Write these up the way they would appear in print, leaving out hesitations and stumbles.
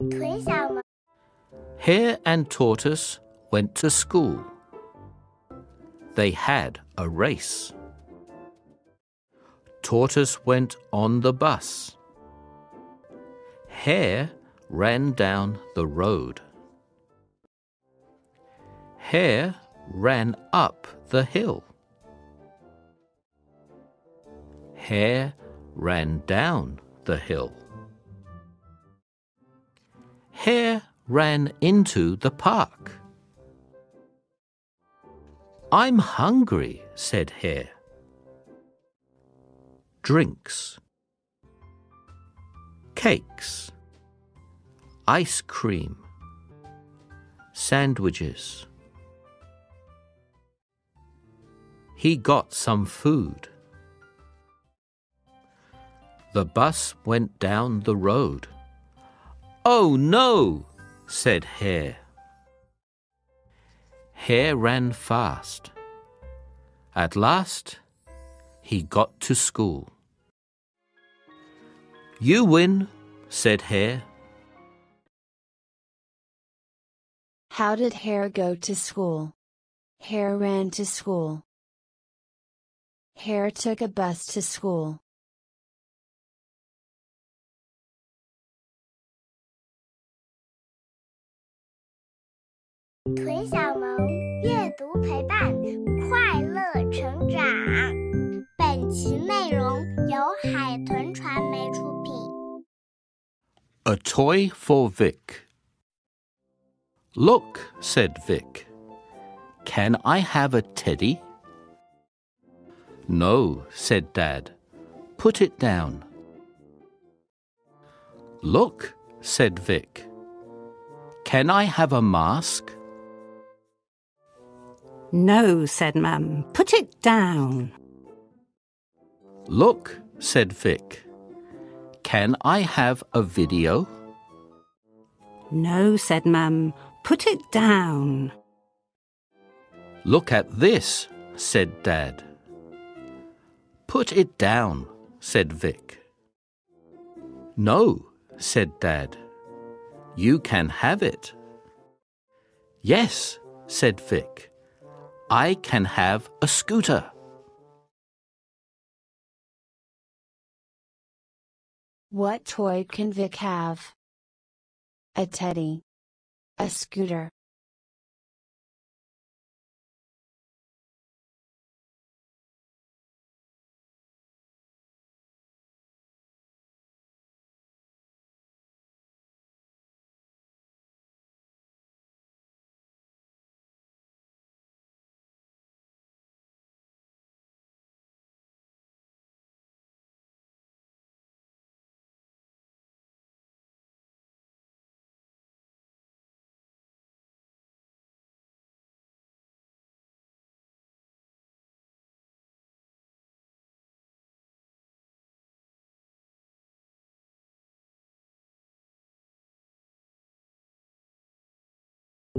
腿小毛 Hare and Tortoise went to school. They had a race. Tortoise went on the bus. Hare ran down the road. Hare ran up the hill. Hare ran down the hill. Hare ran into the park. I'm hungry, said Hare. Drinks. Cakes. Ice cream. Sandwiches. He got some food. The bus went down the road. Oh no, said Hare. Hare ran fast. At last, he got to school. You win, said Hare. How did Hare go to school? Hare ran to school. Hare took a bus to school.《腿小萌阅读陪伴快乐成长》，本期内容由海豚传媒出品。A toy for Vic. Look, said Vic. Can I have a teddy? No, said Dad. Put it down. Look, said Vic. Can I have a mask? No, said Mum. Put it down. Look, said Vic. Can I have a video? No, said Mum. Put it down. Look at this, said Dad. Put it down, said Vic. No, said Dad. You can have it. Yes, said Vic. I can have a scooter. What toy can Vic have? A teddy. A scooter.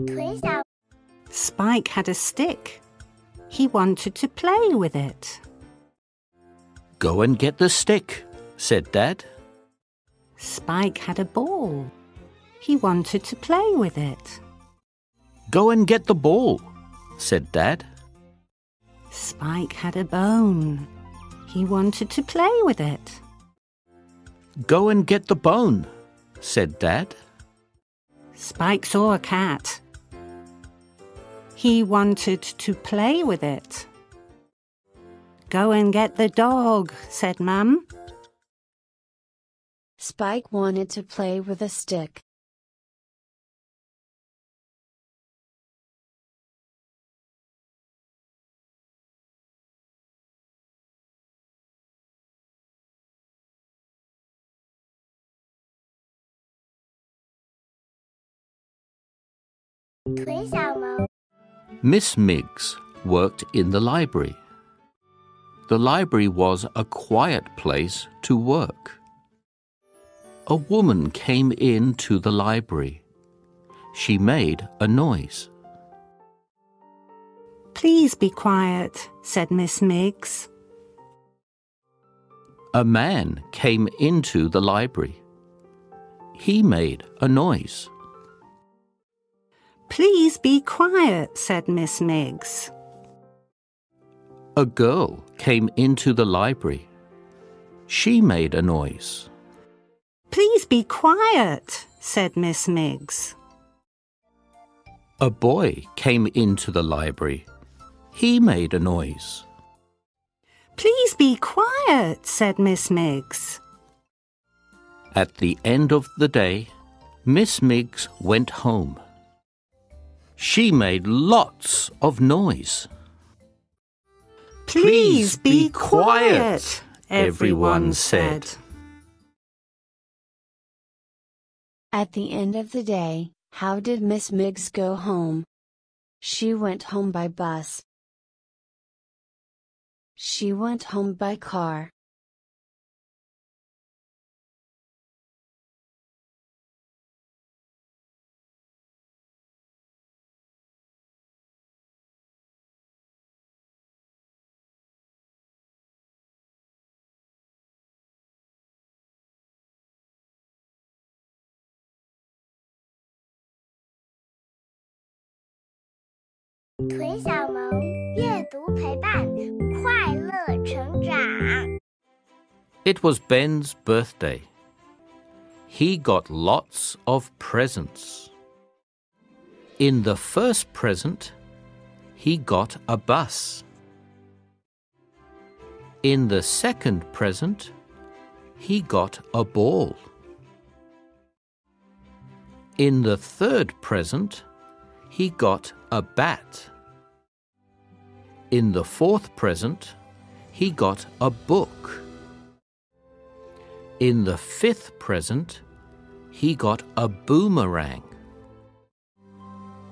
腿小 Spike had a stick. He wanted to play with it. Go and get the stick, said Dad. Spike had a ball. He wanted to play with it. Go and get the ball, said Dad. Spike had a bone. He wanted to play with it. Go and get the bone, said Dad. Spike saw a cat. He wanted to play with it. Go and get the dog, said Mum. Spike wanted to play with a stick. Miss Miggs worked in the library. The library was a quiet place to work. A woman came into the library. She made a noise. Please be quiet, said Miss Miggs. A man came into the library. He made a noise. Please be quiet, said Miss Miggs. A girl came into the library. She made a noise. Please be quiet, said Miss Miggs. A boy came into the library. He made a noise. Please be quiet, said Miss Miggs. At the end of the day, Miss Miggs went home. She made lots of noise. Please be quiet, everyone said. At the end of the day, how did Miss Miggs go home? She went home by bus. She went home by car.《屯小萌阅读陪伴，快乐成长》。 It was Ben's birthday. He got lots of presents. In the first present, he got a bus. In the second present, he got a ball. In the third present, he got a bat. In the fourth present, he got a book. In the fifth present, he got a boomerang.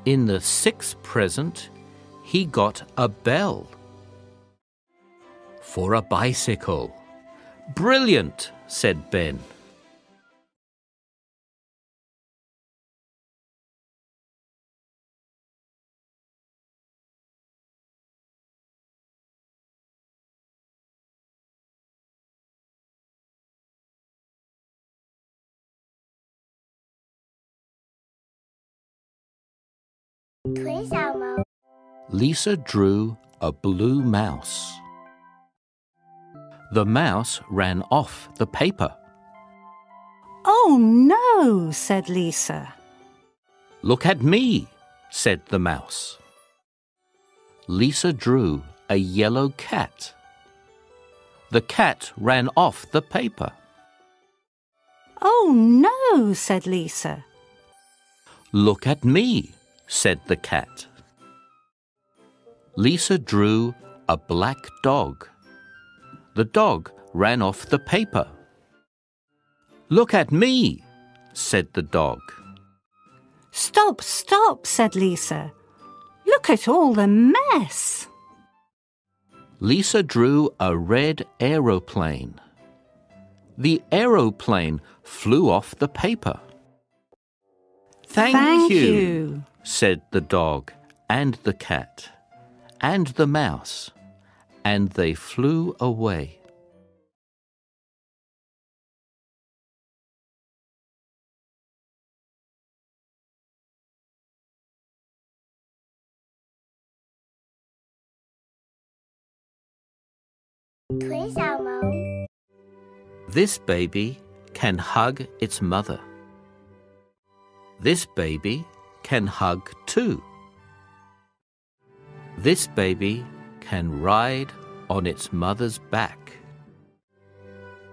In the sixth present, he got a bell. For a bicycle. Brilliant, said Ben.《屯小萌》 Lisa drew a blue mouse. The mouse ran off the paper. Oh no, said Lisa. Look at me, said the mouse. Lisa drew a yellow cat. The cat ran off the paper. Oh no, said Lisa. Look at me, said the cat. Lisa drew a black dog. The dog ran off the paper. Look at me, said the dog. Stop, stop, said Lisa. Look at all the mess. Lisa drew a red aeroplane. The aeroplane flew off the paper. Thank you, said the dog and the cat and the mouse, and they flew away.《屯小萌》 This baby can hug its mother. This baby can hug too. This baby can ride on its mother's back.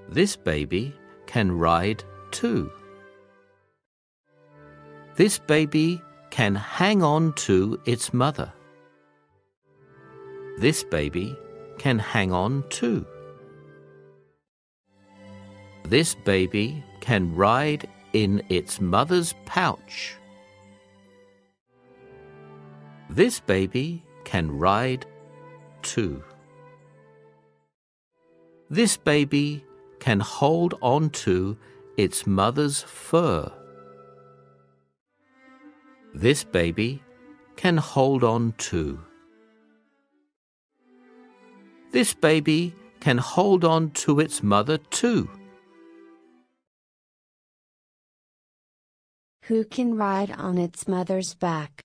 This baby can ride too. This baby can hang on to its mother. This baby can hang on too. This baby can ride in its mother's pouch. This baby can ride too. This baby can hold on to its mother's fur. This baby can hold on too. This baby can hold on to its mother too. Who can ride on its mother's back?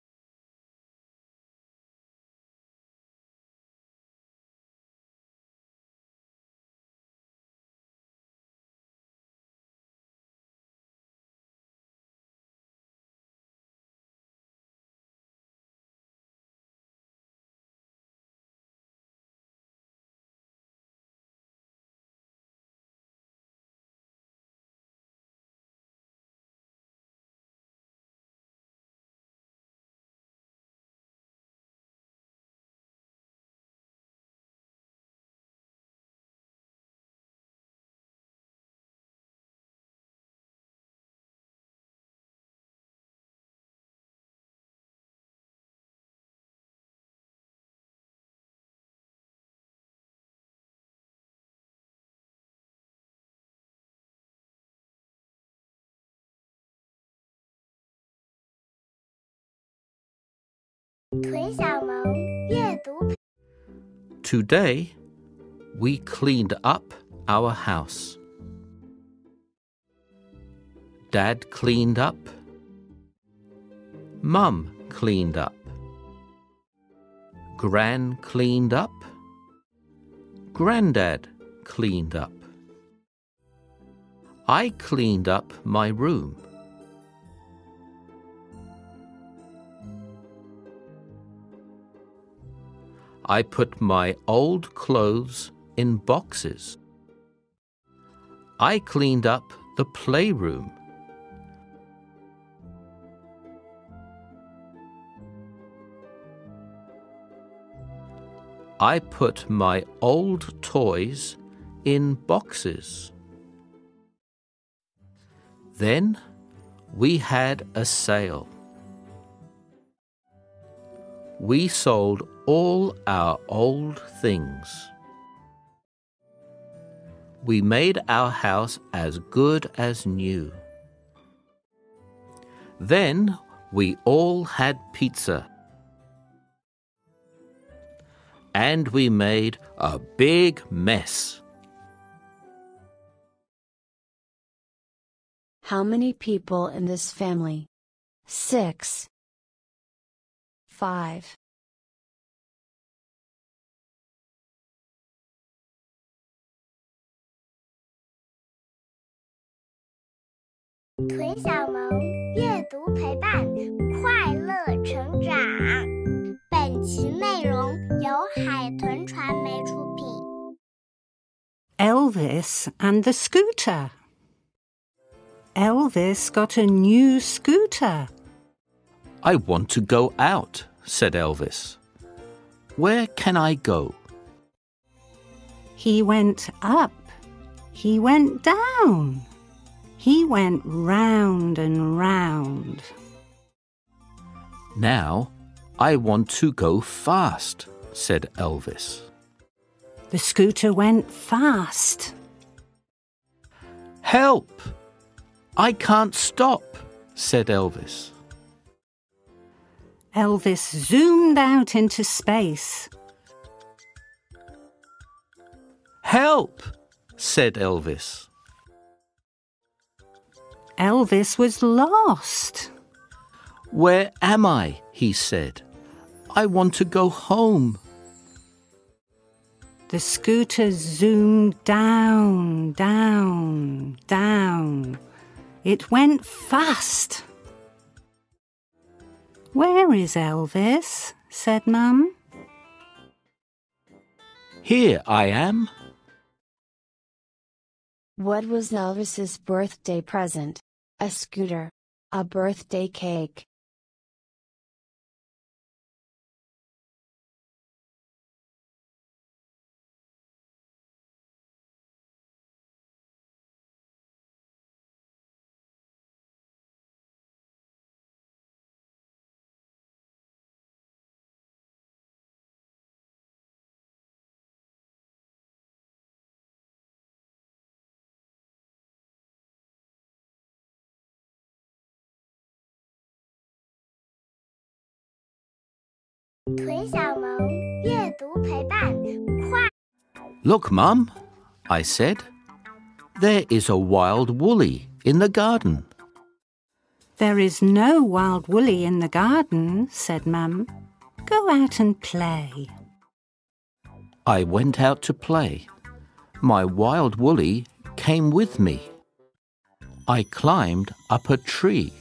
屯小萌阅读。 Today, we cleaned up our house. Dad cleaned up. Mum cleaned up. Gran cleaned up. Grandad cleaned up. I cleaned up my room. I put my old clothes in boxes. I cleaned up the playroom. I put my old toys in boxes. Then we had a sale. We sold all our old things. We made our house as good as new. Then we all had pizza. And we made a big mess. How many people in this family? 6. 5.屯小萌阅读陪伴，快乐成长。本期内容由海豚传媒出品。 Elvis and the scooter. Elvis got a new scooter. I want to go out, said Elvis. Where can I go? He went up. He went down. He went round and round. Now, I want to go fast, said Elvis. The scooter went fast. Help! I can't stop, said Elvis. Elvis zoomed out into space. Help! said Elvis. Elvis was lost. Where am I? He said. I want to go home. The scooter zoomed down, down, down. It went fast. Where is Elvis? Said Mum. Here I am. What was Elvis's birthday present? A scooter. A birthday cake.屯小萌阅读陪伴，快。 Look, Mum, I said. There is a wild woolly in the garden. There is no wild woolly in the garden, said Mum. Go out and play. I went out to play. My wild woolly came with me. I climbed up a tree.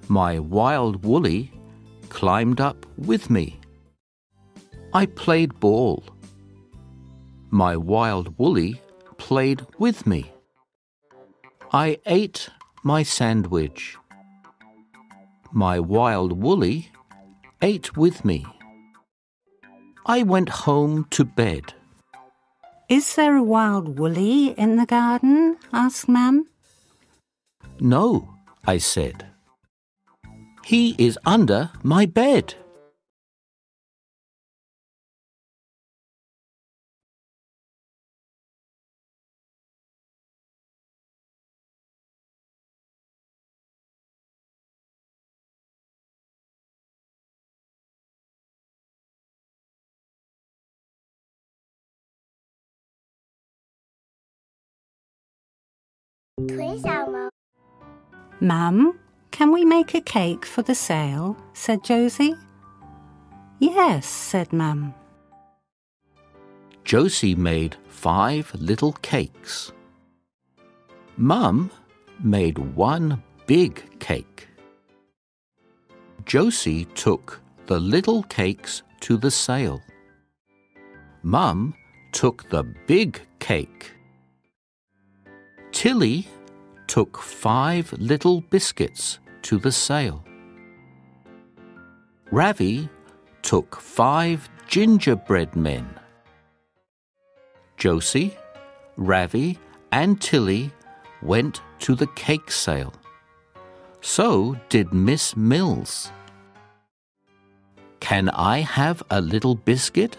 My wild woolly climbed up with me. I played ball. My wild woolly played with me. I ate my sandwich. My wild woolly ate with me. I went home to bed. Is there a wild woolly in the garden? Asked Mum. No, I said. He is under my bed.腿小萌 Mum, can we make a cake for the sale? Said Josie. Yes, said Mum. Josie made 5 little cakes. Mum made 1 big cake. Josie took the little cakes to the sale. Mum took the big cake. Tilly took 5 little biscuits to the sale. Ravi took 5 gingerbread men. Josie, Ravi, and Tilly went to the cake sale. So did Miss Mills. Can I have a little biscuit?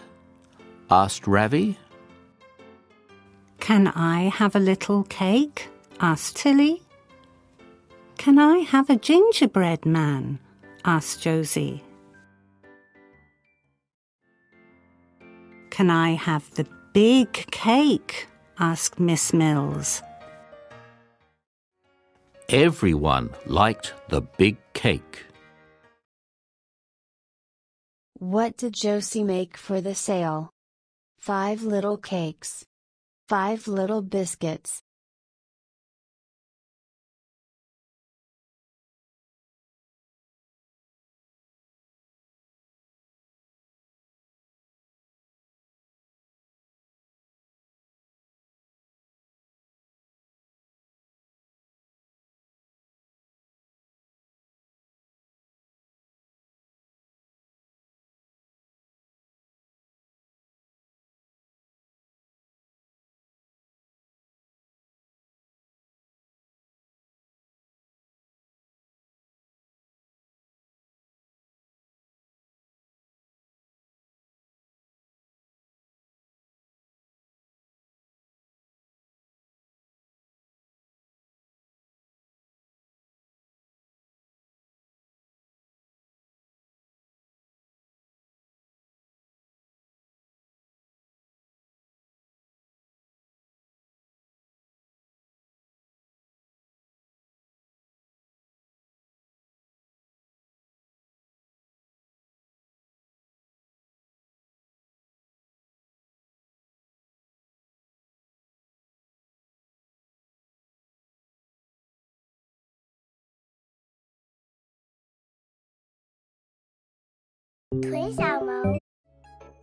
Asked Ravi. Can I have a little cake? Asked Tilly. Can I have a gingerbread man? Asked Josie. Can I have the big cake? Asked Miss Mills. Everyone liked the big cake. What did Josie make for the sale? 5 little cakes. 5 little biscuits.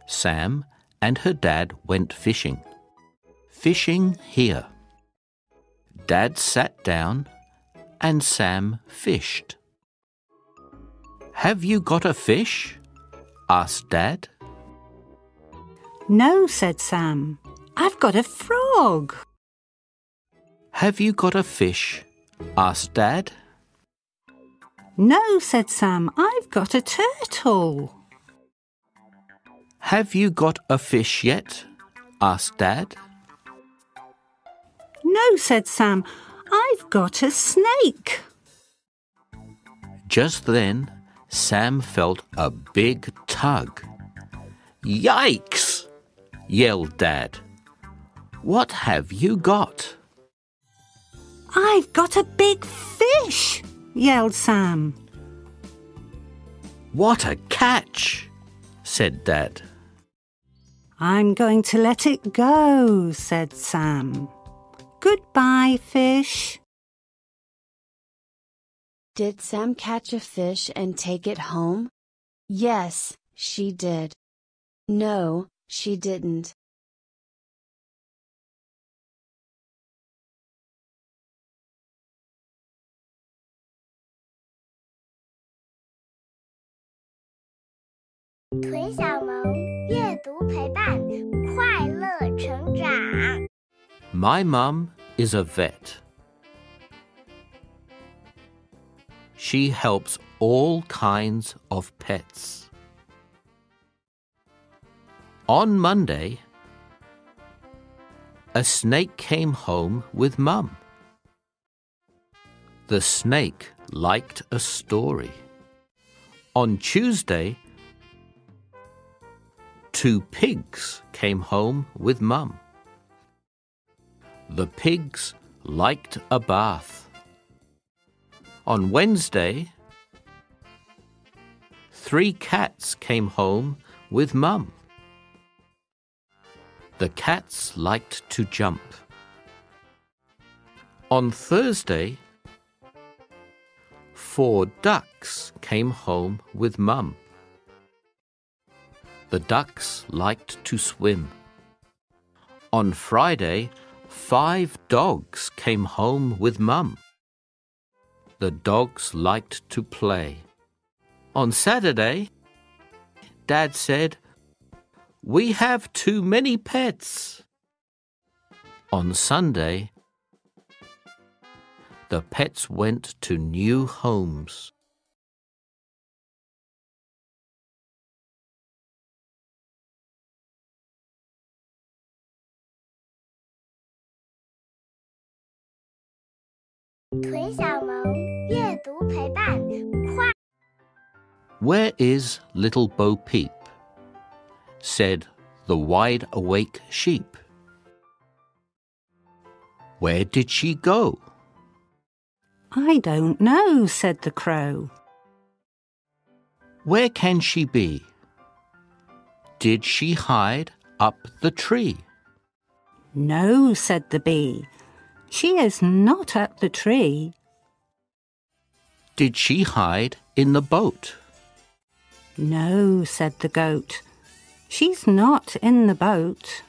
Sam and her dad went fishing. Fishing here. Dad sat down and Sam fished. Have you got a fish? Asked Dad. No, said Sam. I've got a frog. Have you got a fish? Asked Dad. No, said Sam. I've got a turtle. Have you got a fish yet? Asked Dad. No, said Sam. I've got a snake. Just then, Sam felt a big tug. Yikes! Yelled Dad. What have you got? I've got a big fish, yelled Sam. What a catch, said Dad. I'm going to let it go, said Sam. Goodbye, fish. Did Sam catch a fish and take it home? Yes, she did. No, she didn't.《腿小萌阅读陪伴，快乐成长》。 My mum is a vet. She helps all kinds of pets. On Monday, a snake came home with Mum. The snake liked a story. On Tuesday, 2 pigs came home with Mum. The pigs liked a bath. On Wednesday, 3 cats came home with Mum. The cats liked to jump. On Thursday, 4 ducks came home with Mum. The ducks liked to swim. On Friday, 5 dogs came home with Mum. The dogs liked to play. On Saturday, Dad said, "We have too many pets." On Sunday, the pets went to new homes.《腿小萌阅读陪伴，快。 Where is little Bo Peep? Said the wide-awake sheep. Where did she go? I don't know, said the crow. Where can she be? Did she hide up the tree? No, said the bee. She is not up the tree. Did she hide in the boat? No, said the goat. She's not in the boat.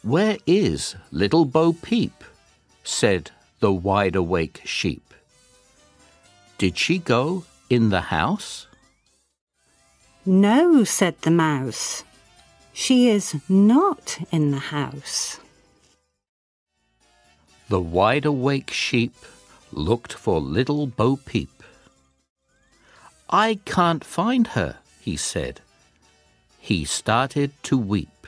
Where is little Bo Peep? Said the wide-awake sheep. Did she go in the house? No, said the mouse. She is not in the house. The wide-awake sheep looked for little Bo Peep. "I can't find her," he said. He started to weep.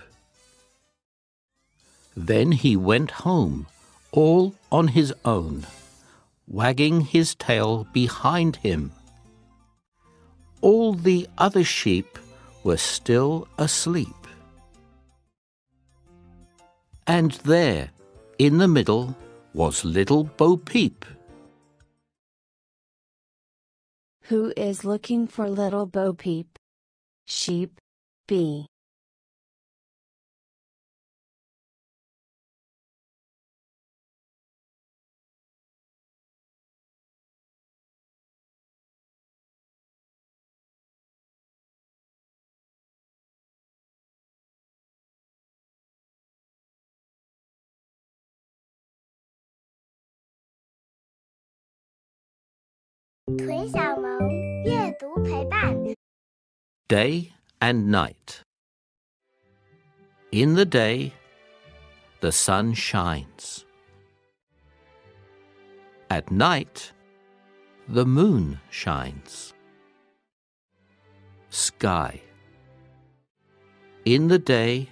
Then he went home, all on his own, wagging his tail behind him. All the other sheep were still asleep. And there, in the middle, was little Bo Peep. Who is looking for little Bo Peep? Sheep, B.《腿小萌阅读陪伴， Day and night. In the day, the sun shines. At night, the moon shines. Sky. In the day,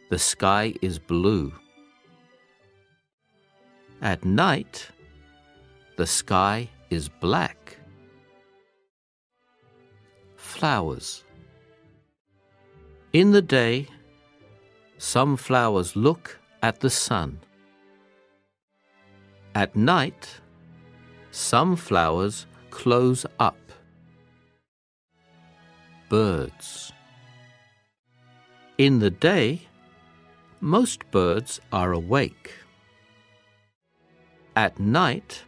the sky is blue. At night, the sky is black. Flowers. In the day, some flowers look at the sun. At night, Some flowers close up. Birds. In the day, most birds are awake. At night,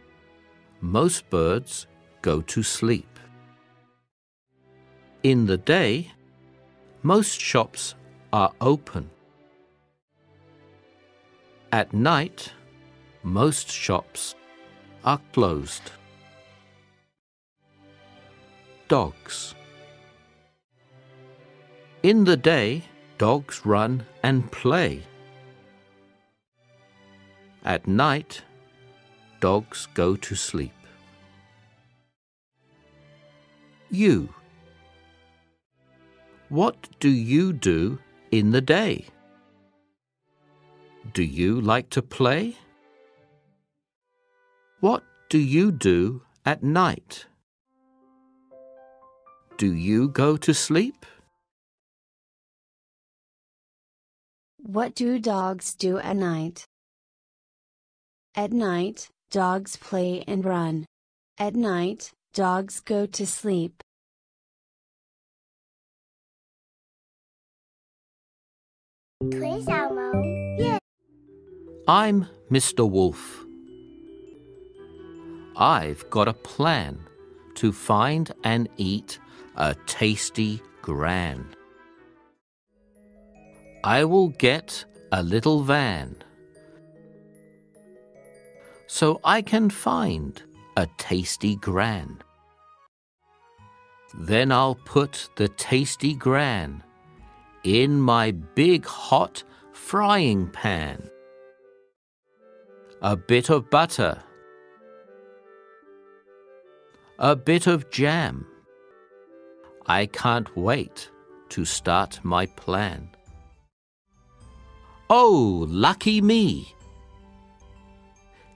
most birds go to sleep. In the day, most shops are open. At night, most shops are closed. Dogs. In the day, dogs run and play. At night, dogs go to sleep. You. What do you do in the day? Do you like to play? What do you do at night? Do you go to sleep? What do dogs do at night? At night, dogs play and run. At night, dogs go to sleep. I'm Mr. Wolf. I've got a plan to find and eat a tasty gran. I will get a little van so I can find a tasty gran. Then I'll put the tasty gran in my big hot frying pan. A bit of butter, a bit of jam. I can't wait to start my plan. Oh, lucky me!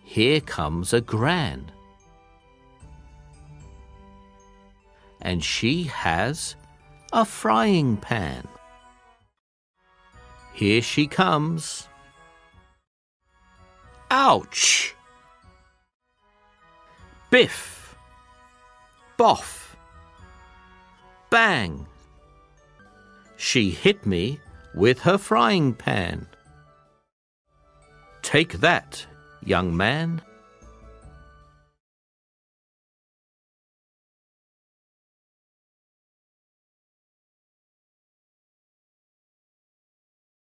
Here comes a gran. And she has a frying pan. Here she comes. Ouch! Biff! Boff! Bang! She hit me with her frying pan. Take that, young man.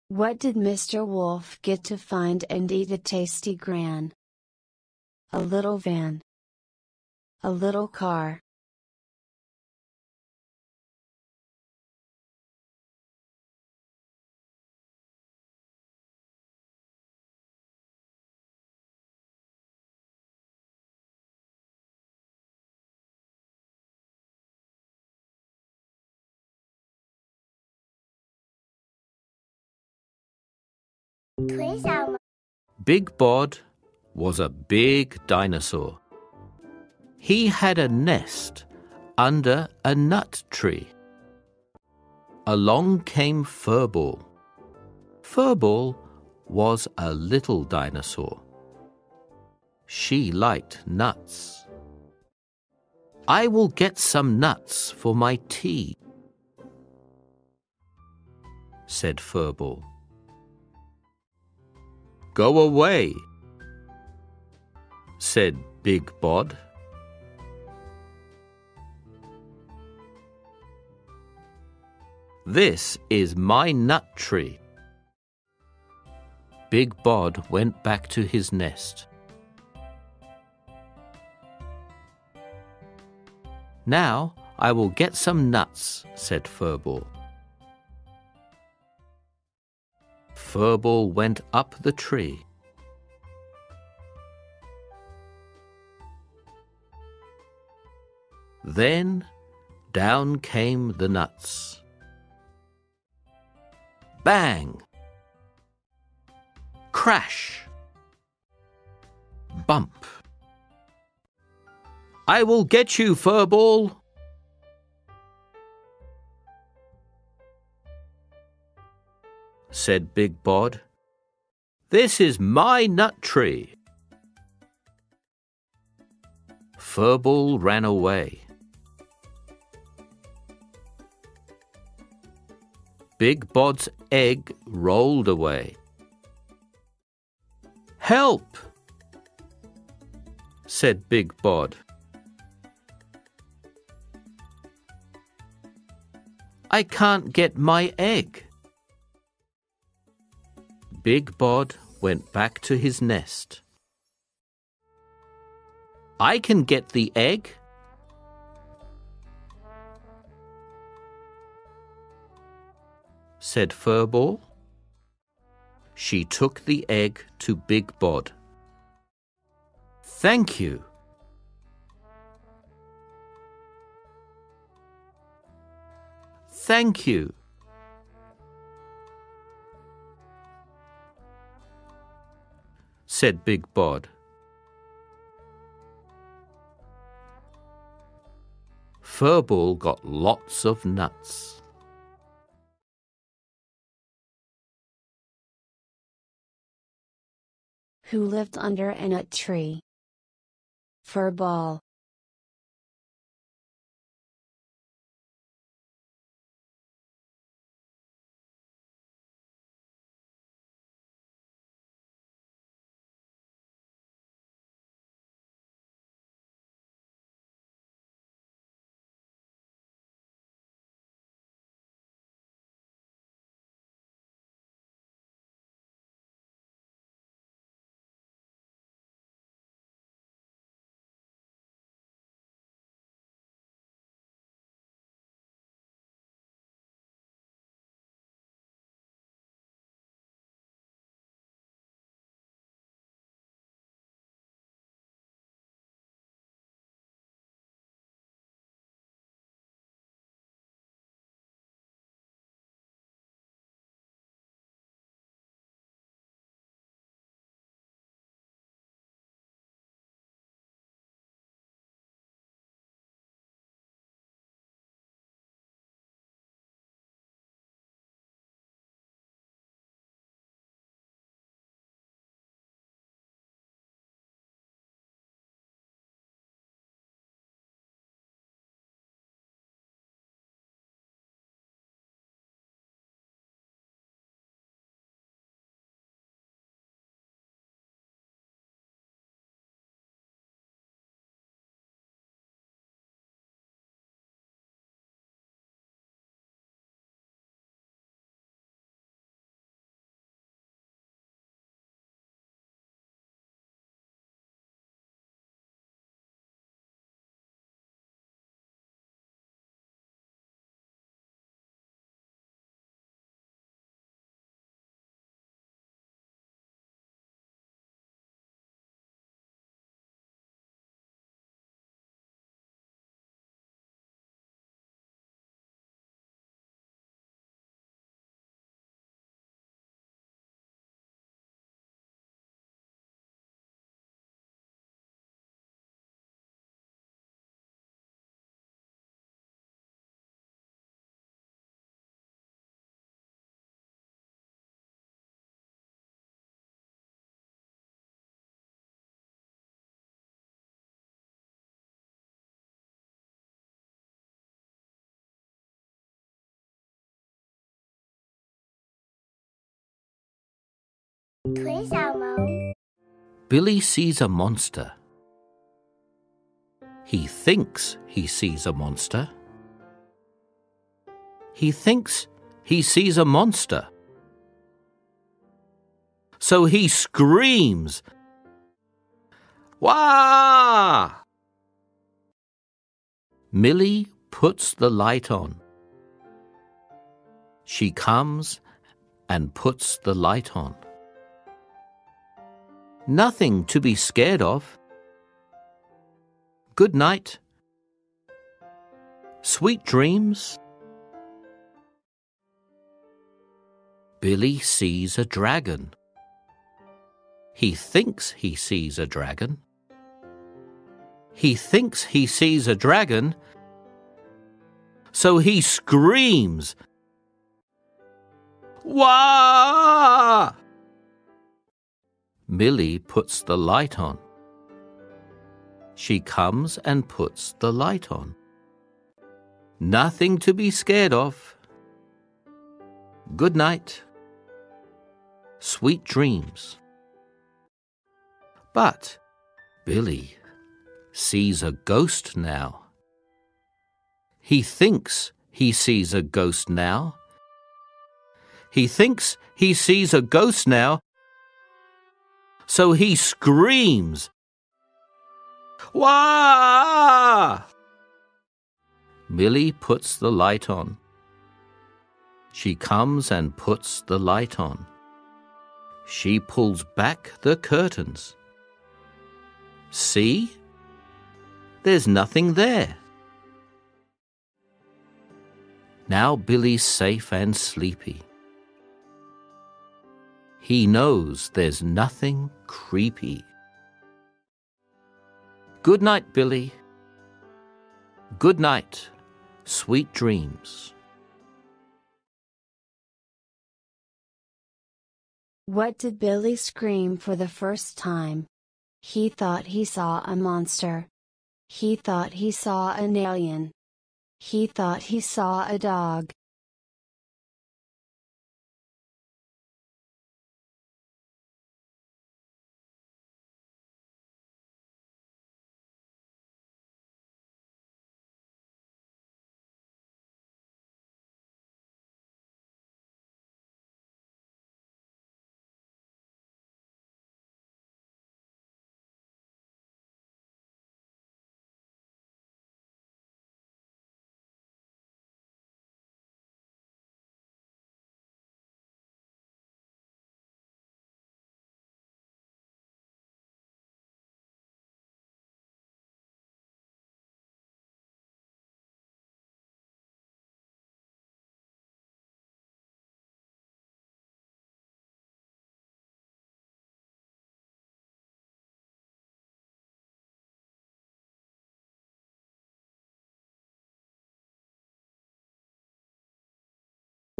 What did Mr. Wolf get to find and eat a tasty gran? A little van. A little car. Big Bod was a big dinosaur. He had a nest under a nut tree. Along came Furball. Furball was a little dinosaur. She liked nuts. I will get some nuts for my tea, said Furball. Go away, said Big Bod. This is my nut tree. Big Bod went back to his nest. Now I will get some nuts, said Furball. Furball went up the tree. Then down came the nuts. Bang! Crash! Bump! I will get you, Furball! said Big Bod. This is my nut tree. Furball ran away. Big Bod's egg rolled away. "Help!" said Big Bod. "I can't get my egg." Big Bod went back to his nest. "I can get the egg," said Furball. She took the egg to Big Bod. "Thank you." "Thank you." said Big Bod. Furball got lots of nuts. Who lived under a nut tree? Furball.腿小萌 Billy sees a monster. He thinks he sees a monster. He thinks he sees a monster. So he screams, "Wah!" Millie puts the light on. She comes and puts the light on. Nothing to be scared of. Good night. Sweet dreams. Billy sees a dragon. He thinks he sees a dragon. He thinks he sees a dragon, so he screams, "Wah!" Millie puts the light on. She comes and puts the light on. Nothing to be scared of. Good night. Sweet dreams. But Billy sees a ghost now. He thinks he sees a ghost now. He thinks he sees a ghost now, so he screams. Wah! Millie puts the light on. She comes and puts the light on. She pulls back the curtains. See? There's nothing there. Now Billy's safe and sleepy. He knows there's nothing creepy. Good night, Billy. Good night, sweet dreams. What did Billy scream for the first time? He thought he saw a monster. He thought he saw an alien. He thought he saw a dog.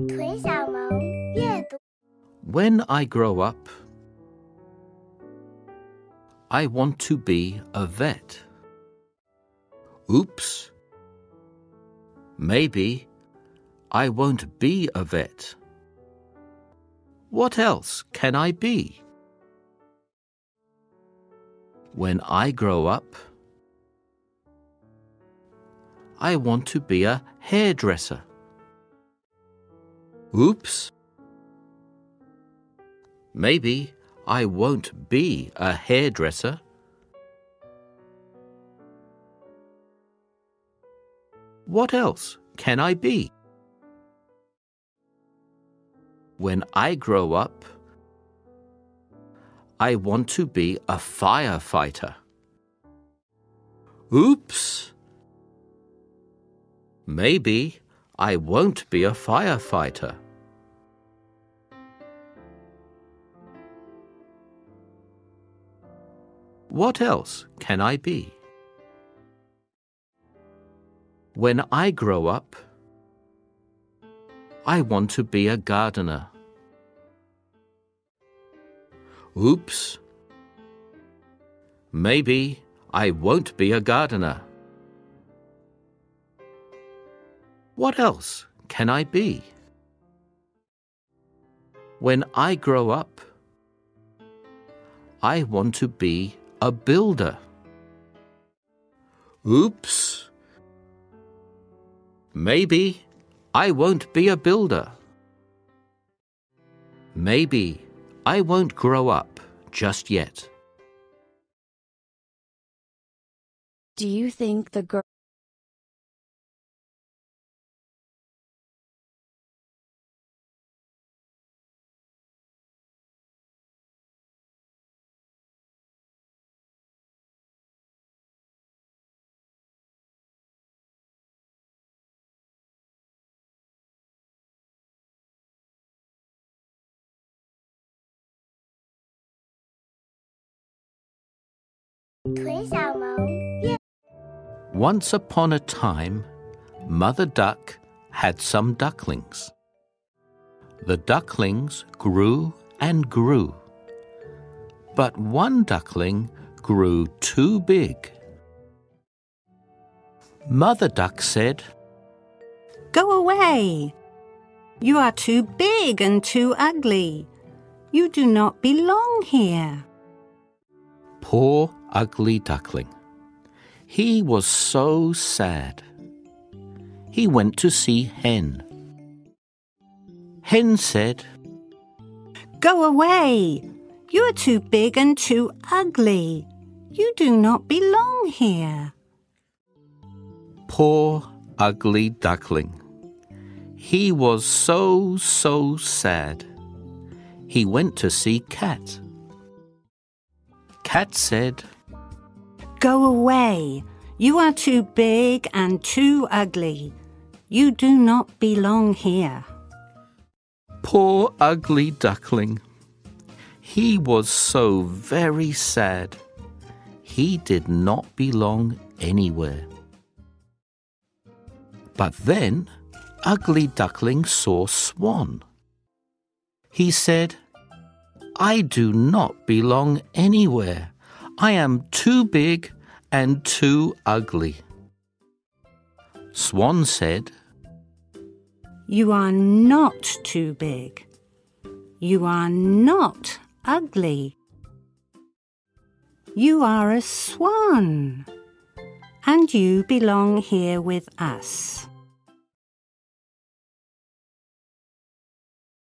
腿小萌阅读 When I grow up, I want to be a vet. Oops. Maybe I won't be a vet. What else can I be? When I grow up, I want to be a hairdresser. Oops. Maybe I won't be a hairdresser. What else can I be? When I grow up, I want to be a firefighter. Oops! Maybe I won't be a firefighter. What else can I be? When I grow up, I want to be a gardener. Oops! Maybe I won't be a gardener. What else can I be? When I grow up, I want to be a builder. Oops! Maybe I won't be a builder. Maybe I won't grow up just yet. Do you think the girl腿小萌阅 Once upon a time, Mother Duck had some ducklings. The ducklings grew and grew, but one duckling grew too big. Mother Duck said, "Go away! You are too big and too ugly. You do not belong here." Poor ugly duckling. He was so sad. He went to see Hen. Hen said, "Go away! You are too big and too ugly. You do not belong here." Poor ugly duckling. He was so sad. He went to see Cat. Cat said, "Go away! You are too big and too ugly. You do not belong here." Poor ugly duckling. He was so very sad. He did not belong anywhere. But then Ugly Duckling saw Swan. He said, "I do not belong anywhere. I am too big and too ugly." Swan said, "You are not too big. You are not ugly. You are a swan, and you belong here with us."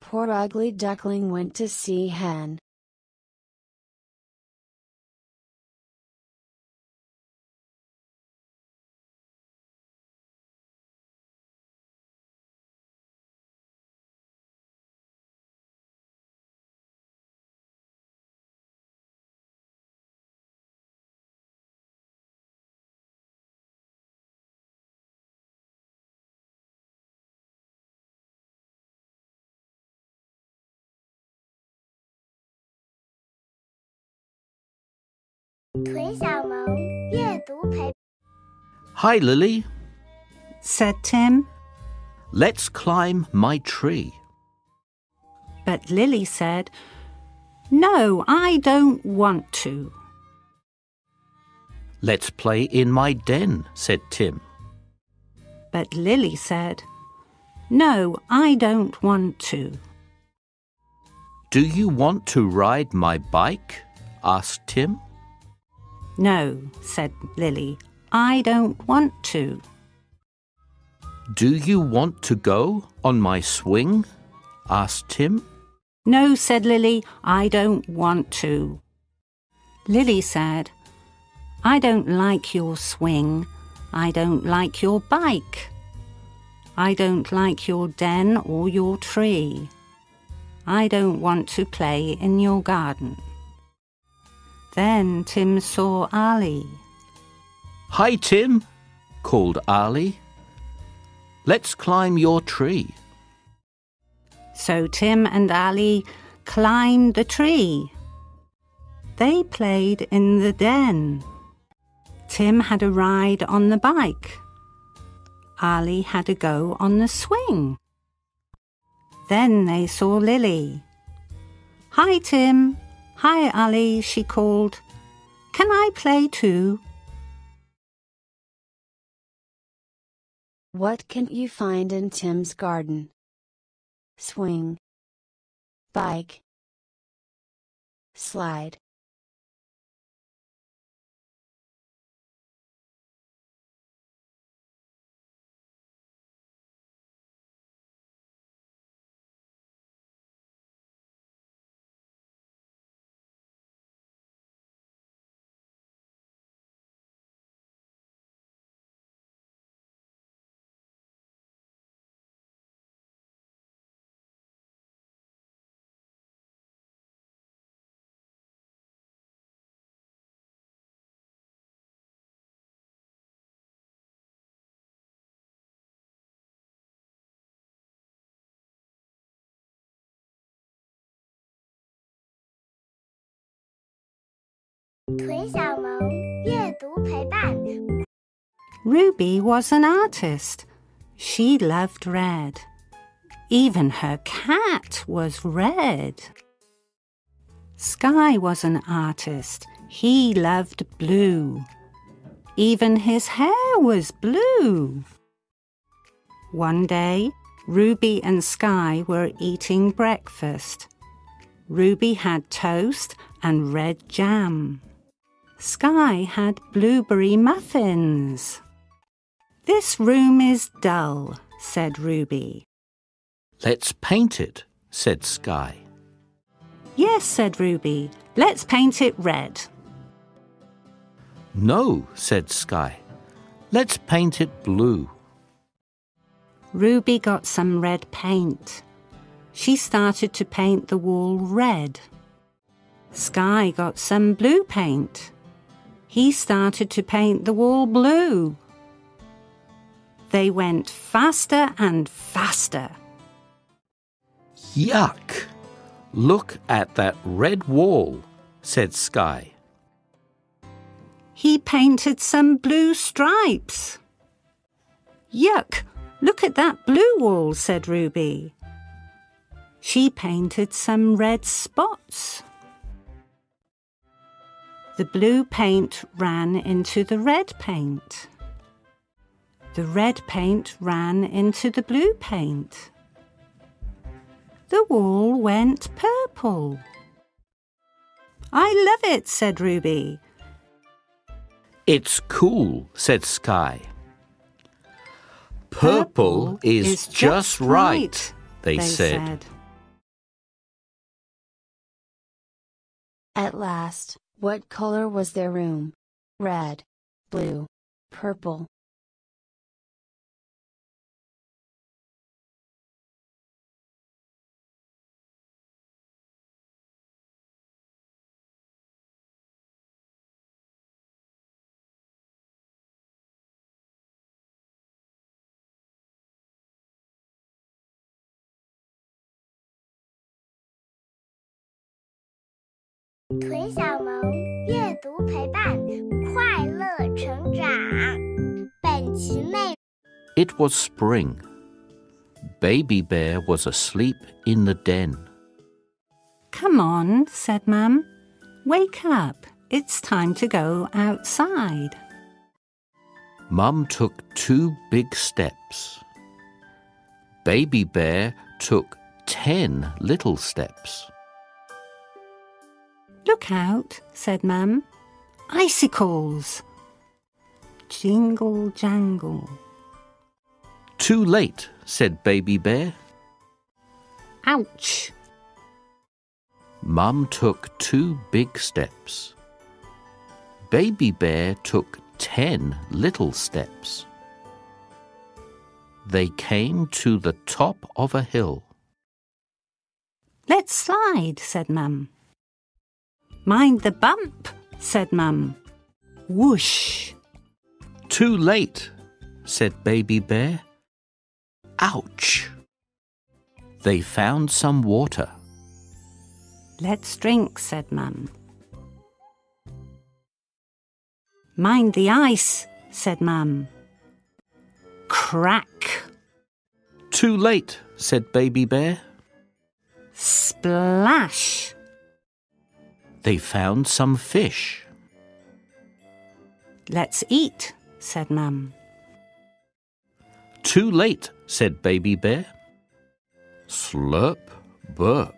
Poor ugly duckling went to see Hen.腿小萌阅读陪 "Hi, Lily. Said Tim. Let's climb my tree." But Lily said, "No, I don't want to." "Let's play in my den," said Tim. But Lily said, "No, I don't want to." "Do you want to ride my bike?" asked Tim. "No," said Lily, "I don't want to." "Do you want to go on my swing?" asked Tim. "No," said Lily, "I don't want to." Lily said, "I don't like your swing. I don't like your bike. I don't like your den or your tree. I don't want to play in your garden." Then Tim saw Ali. "Hi, Tim," called Ali. "Let's climb your tree." So Tim and Ali climbed the tree. They played in the den. Tim had a ride on the bike. Ali had a go on the swing. Then they saw Lily. "Hi, Tim. Hi, Ali," she called. "Can I play too?" What can you find in Tim's garden? Swing, bike, slide.腿小萌阅读陪伴 Ruby was an artist. She loved red. Even her cat was red. Sky was an artist. He loved blue. Even his hair was blue. One day, Ruby and Sky were eating breakfast. Ruby had toast and red jam. Sky had blueberry muffins. "This room is dull," said Ruby. "Let's paint it," said Sky. "Yes," said Ruby. "Let's paint it red." "No," said Sky. "Let's paint it blue." Ruby got some red paint. She started to paint the wall red. Sky got some blue paint. He started to paint the wall blue. They went faster and faster. "Yuck! Look at that red wall," said Sky. He painted some blue stripes. "Yuck! Look at that blue wall," said Ruby. She painted some red spots. The blue paint ran into the red paint. The red paint ran into the blue paint. The wall went purple. "I love it," said Ruby. "It's cool," said Sky. "Purple is just right," they said. At last, what color was their room? Red, blue, purple.屯小萌阅读陪伴，快乐成长。本期内 It was spring. Baby Bear was asleep in the den. "Come on," said Mum. "Wake up. It's time to go outside." Mum took 2 big steps. Baby Bear took 10 little steps. "Look out," said Mum. "Icicles." Jingle jangle. "Too late," said Baby Bear. Ouch! Mum took 2 big steps. Baby Bear took 10 little steps. They came to the top of a hill. "Let's slide," said Mum. "Mind the bump," said Mum. Whoosh! "Too late," said Baby Bear. Ouch! They found some water. "Let's drink," said Mum. "Mind the ice," said Mum. Crack! "Too late," said Baby Bear. Splash! They found some fish. "Let's eat," said Mum. "Too late," said Baby Bear. Slurp, burp.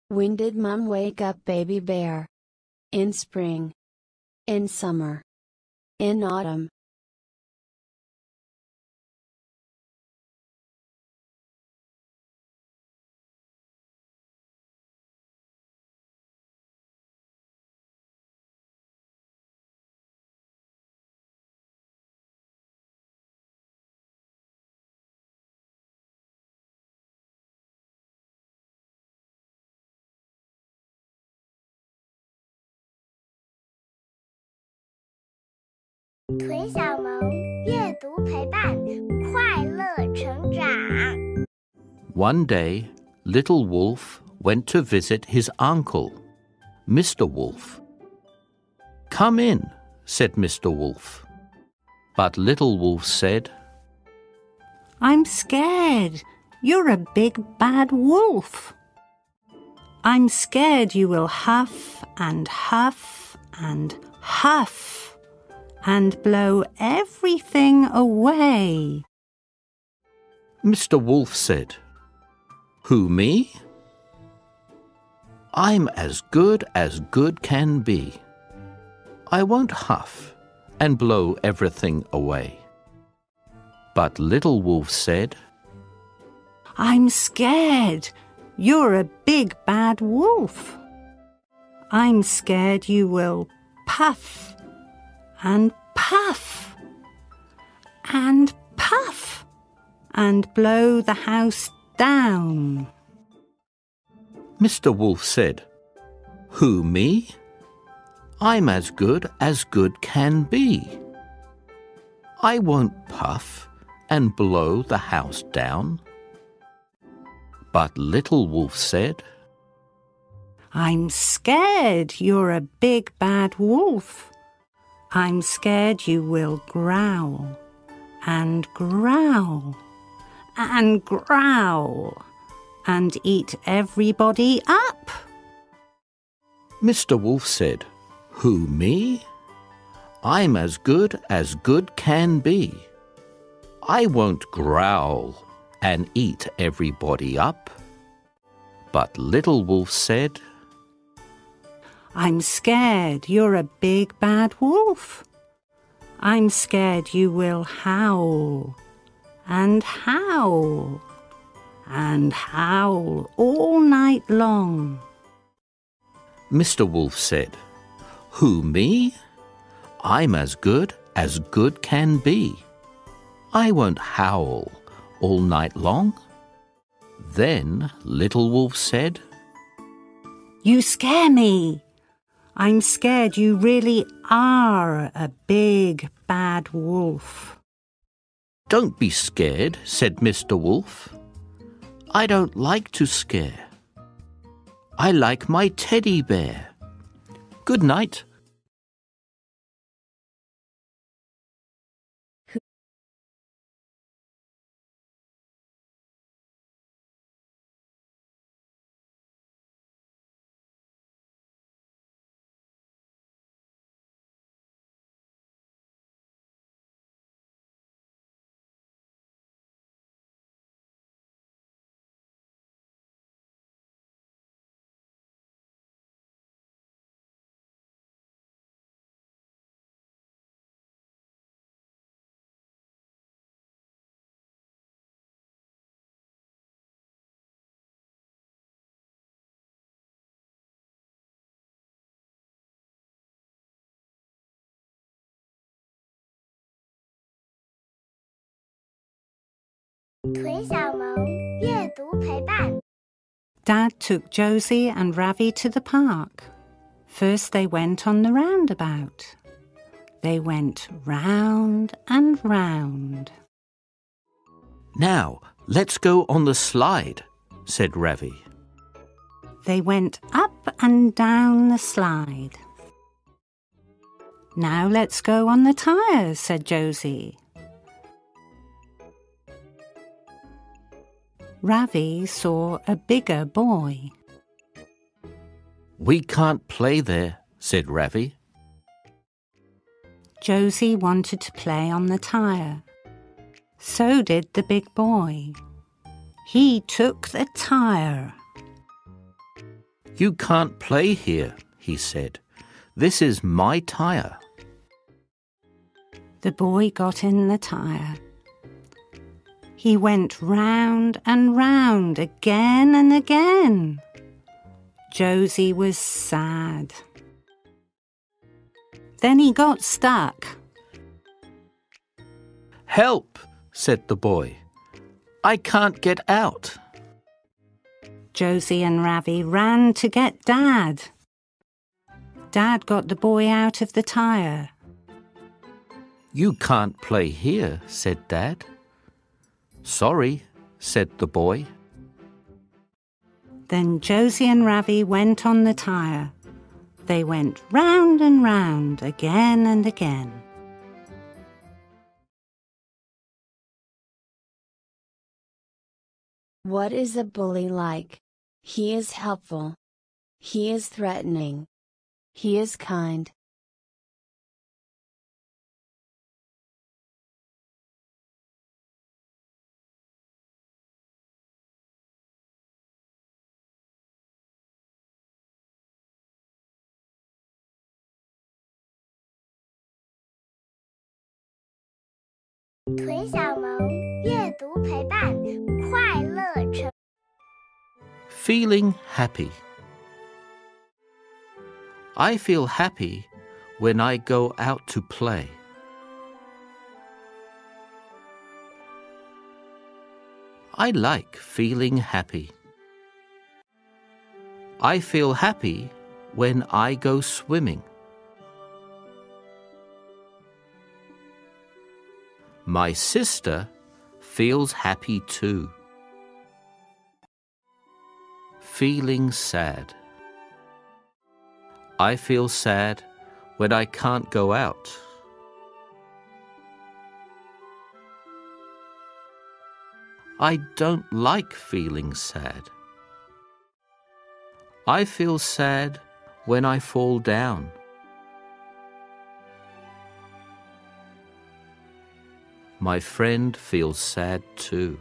When did Mum wake up Baby Bear? In spring. In summer. In autumn.屯小萌阅读陪伴，快乐成长。 One day, Little Wolf went to visit his uncle, Mr. Wolf. "Come in," said Mr. Wolf. But Little Wolf said, "I'm scared. You're a big bad wolf. I'm scared you will huff and huff and huff and blow everything away. Mr. Wolf said, "Who, me? I'm as good can be. I won't huff and blow everything away." But Little Wolf said, "I'm scared. You're a big bad wolf. I'm scared you will puff and puff and puff and blow the house down." Mr. Wolf said, "Who, me? I'm as good can be. I won't puff and blow the house down." But Little Wolf said, "I'm scared you're a big bad wolf. I'm scared you will growl and growl and growl and eat everybody up." Mr. Wolf said, "Who, me? I'm as good can be. I won't growl and eat everybody up." But Little Wolf said, "I'm scared you're a big bad wolf. I'm scared you will howl and howl and howl all night long." Mr. Wolf said, "Who, me? I'm as good can be. I won't howl all night long." Then Little Wolf said, "You scare me. I'm scared you really are a big bad wolf." "Don't be scared," said Mr. Wolf. "I don't like to scare. I like my teddy bear. Good night."腿小萌阅读陪伴。 Dad took Josie and Ravi to the park. First they went on the roundabout. They went round and round. "Now, let's go on the slide," said Ravi. They went up and down the slide. "Now let's go on the tyres," said Josie. Ravi saw a bigger boy. "We can't play there," said Ravi. Josie wanted to play on the tyre. So did the big boy. He took the tyre. "You can't play here," he said. "This is my tyre." The boy got in the tyre. He went round and round again and again. Josie was sad. Then he got stuck. "Help," said the boy. "I can't get out." Josie and Ravi ran to get Dad. Dad got the boy out of the tyre. "You can't play here," said Dad. "Sorry," said the boy. Then Josie and Ravi went on the tyre. They went round and round again and again. What is a bully like? He is helpful. He is threatening. He is kind. 腿小萌阅读陪伴，快乐成。 Feeling happy. I feel happy when I go out to play. I like feeling happy. I feel happy when I go swimming. My sister feels happy too. Feeling sad. I feel sad when I can't go out. I don't like feeling sad. I feel sad when I fall down. My friend feels sad too.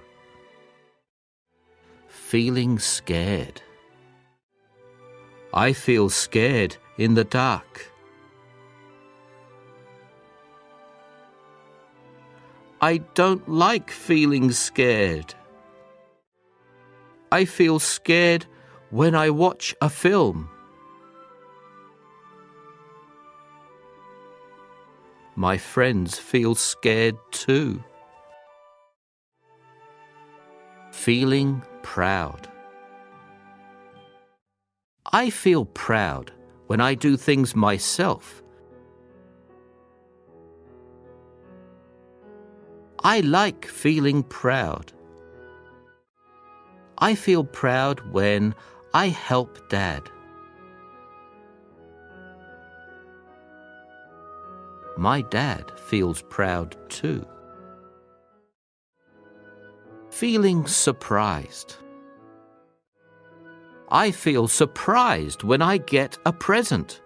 Feeling scared. I feel scared in the dark. I don't like feeling scared. I feel scared when I watch a film. My friends feel scared too. Feeling proud. I feel proud when I do things myself. I like feeling proud. I feel proud when I help Dad. My dad feels proud too. Feeling surprised. I feel surprised when I get a present.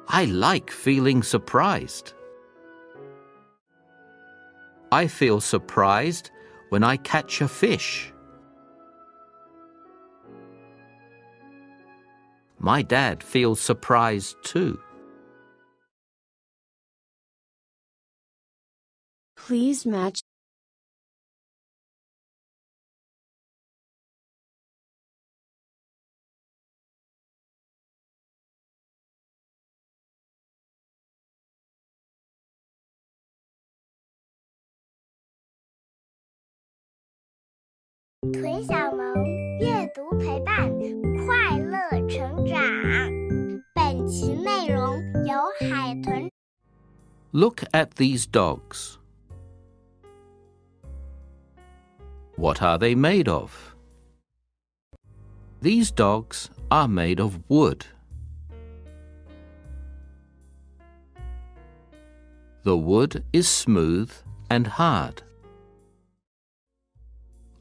I like feeling surprised. I feel surprised when I catch a fish. My dad feels surprised too. Please match.腿小萌阅读陪伴，快乐成长。本期内容由海豚。 Look at these dogs. What are they made of? These dogs are made of wood. The wood is smooth and hard.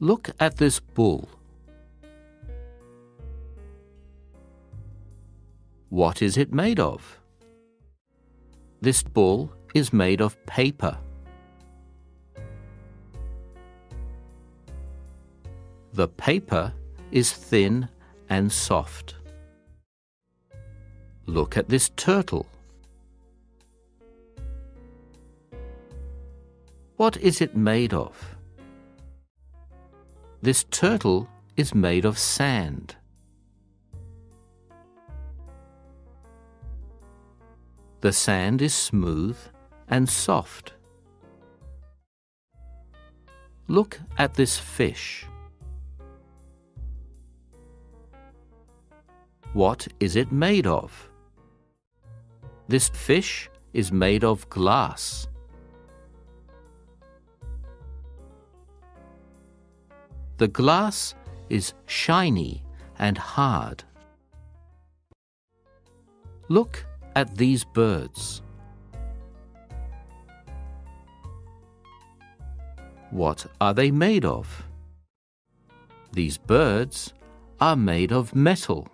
Look at this bull. What is it made of? This bull is made of paper. The paper is thin and soft. Look at this turtle. What is it made of? This turtle is made of sand. The sand is smooth and soft. Look at this fish. What is it made of? This fish is made of glass. The glass is shiny and hard. Look at these birds. What are they made of? These birds are made of metal.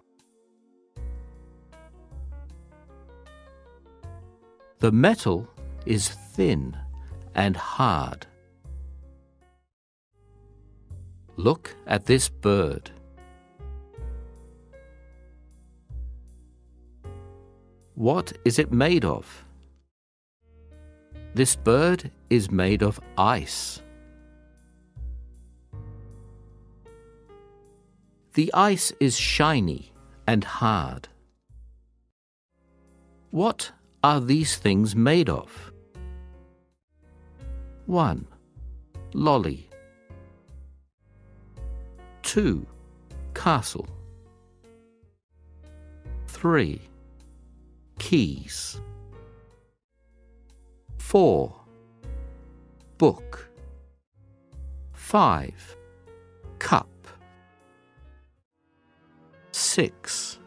The metal is thin and hard. Look at this bird. What is it made of? This bird is made of ice. The ice is shiny and hard. What are these things made of? 1. Lolly. 2. Castle. 3. Keys. 4. Book. 5. Cup. 6.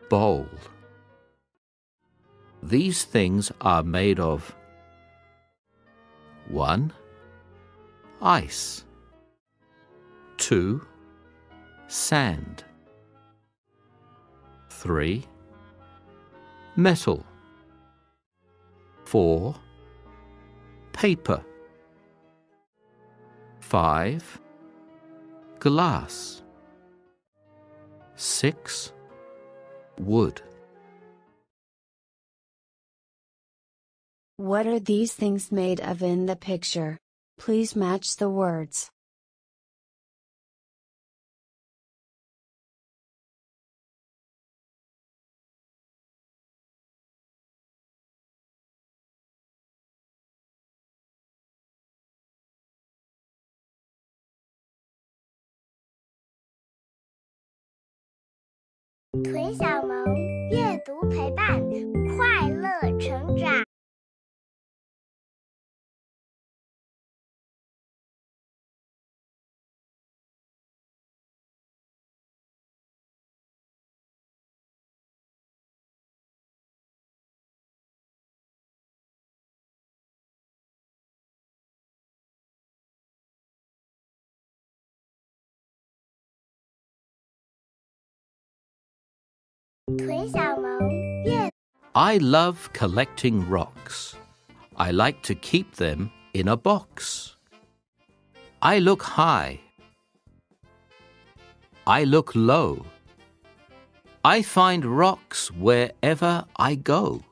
Bowl. These things are made of 1. Ice. 2. Sand. 3. Metal. 4. Paper. 5. Glass. 6. Wood. What are these things made of in the picture? Please match the words.屯小萌阅读陪伴，快乐成长。屯小萌阅 I love collecting rocks. I like to keep them in a box. I look high. I look low. I find rocks wherever I go.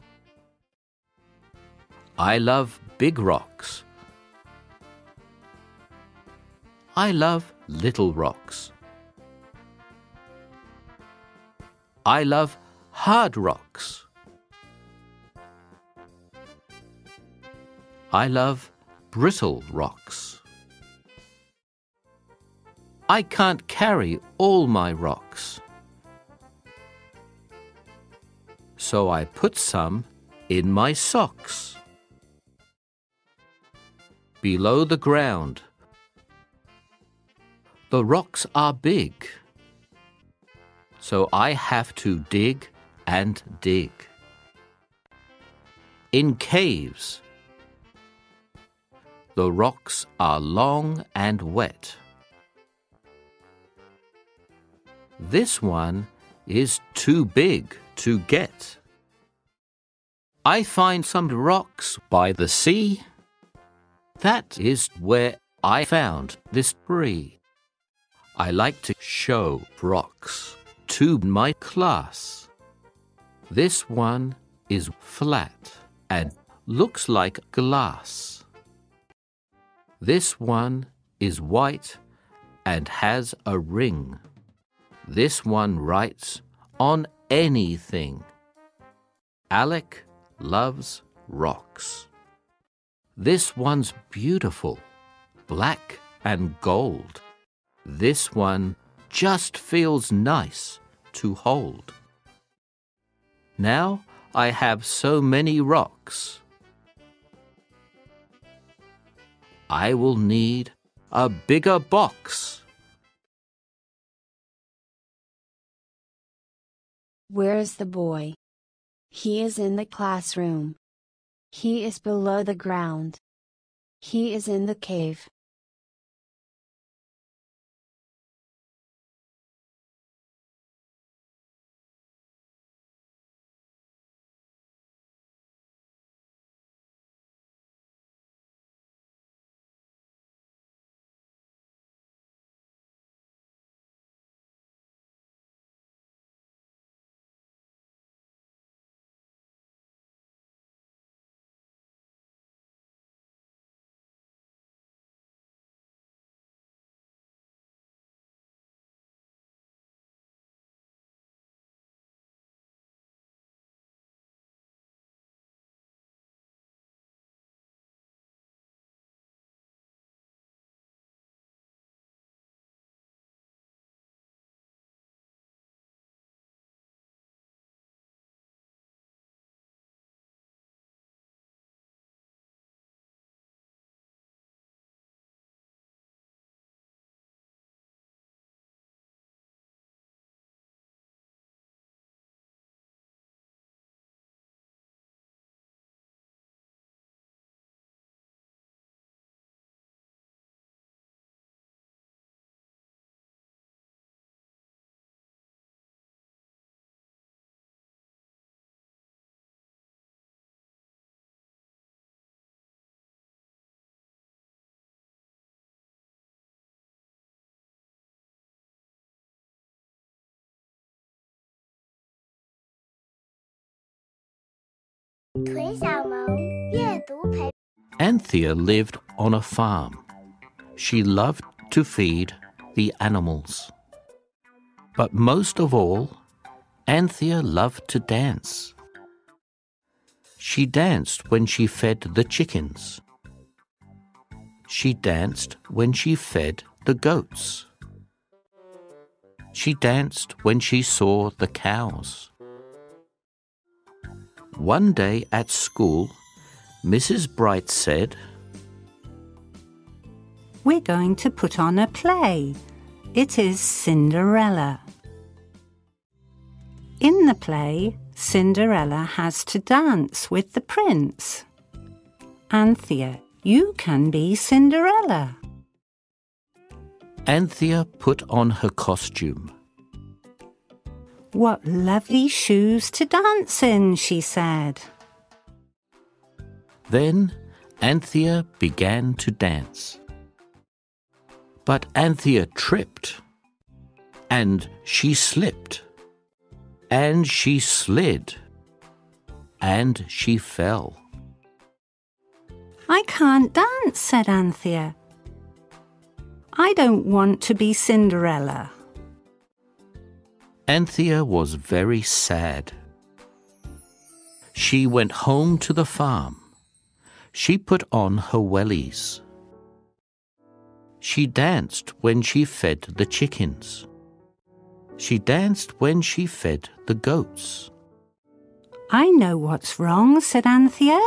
I love big rocks. I love little rocks. I love hard rocks. I love brittle rocks. I can't carry all my rocks, so I put some in my socks. Below the ground, the rocks are big, so I have to dig and dig. In caves, the rocks are long and wet. This one is too big to get. I find some rocks by the sea. That is where I found this tree. I like to show rocks to my class. This one is flat and looks like glass. This one is white and has a ring. This one writes on anything. Alec loves rocks. This one's beautiful, black and gold. This one just feels nice to hold. Now I have so many rocks. I will need a bigger box. Where is the boy? He is in the classroom. He is below the ground. He is in the cave. 腿小萌阅读陪 Anthea lived on a farm. She loved to feed the animals. But most of all, Anthea loved to dance. She danced when she fed the chickens. She danced when she fed the goats. She danced when she saw the cows. One day at school, Mrs. Bright said, "We're going to put on a play. It is Cinderella." In the play, Cinderella has to dance with the prince. Anthea, you can be Cinderella. Anthea put on her costume. "What lovely shoes to dance in," she said. Then Anthea began to dance. But Anthea tripped, and she slipped, and she slid, and she fell. "I can't dance," said Anthea. "I don't want to be Cinderella." Anthea was very sad. She went home to the farm. She put on her wellies. She danced when she fed the chickens. She danced when she fed the goats. "I know what's wrong," said Anthea.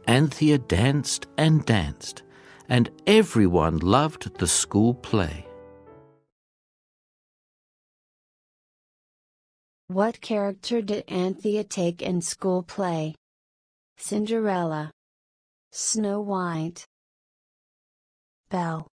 Anthea danced and danced, and everyone loved the school play. What character did Anthea take in school play? Cinderella, Snow White, Belle.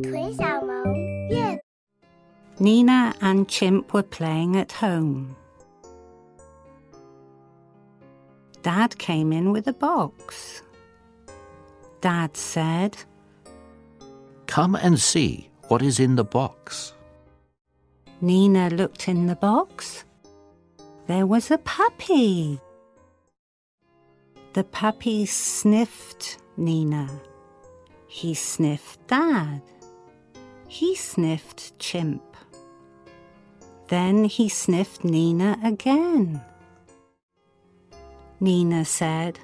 腿小萌阅 Nina and Chimp were playing at home. Dad came in with a box. Dad said, Come and see what is in the box. Nina looked in the box. There was a puppy. The puppy sniffed Nina. He sniffed Dad. He sniffed Chimp. Then he sniffed Nina again. Nina said,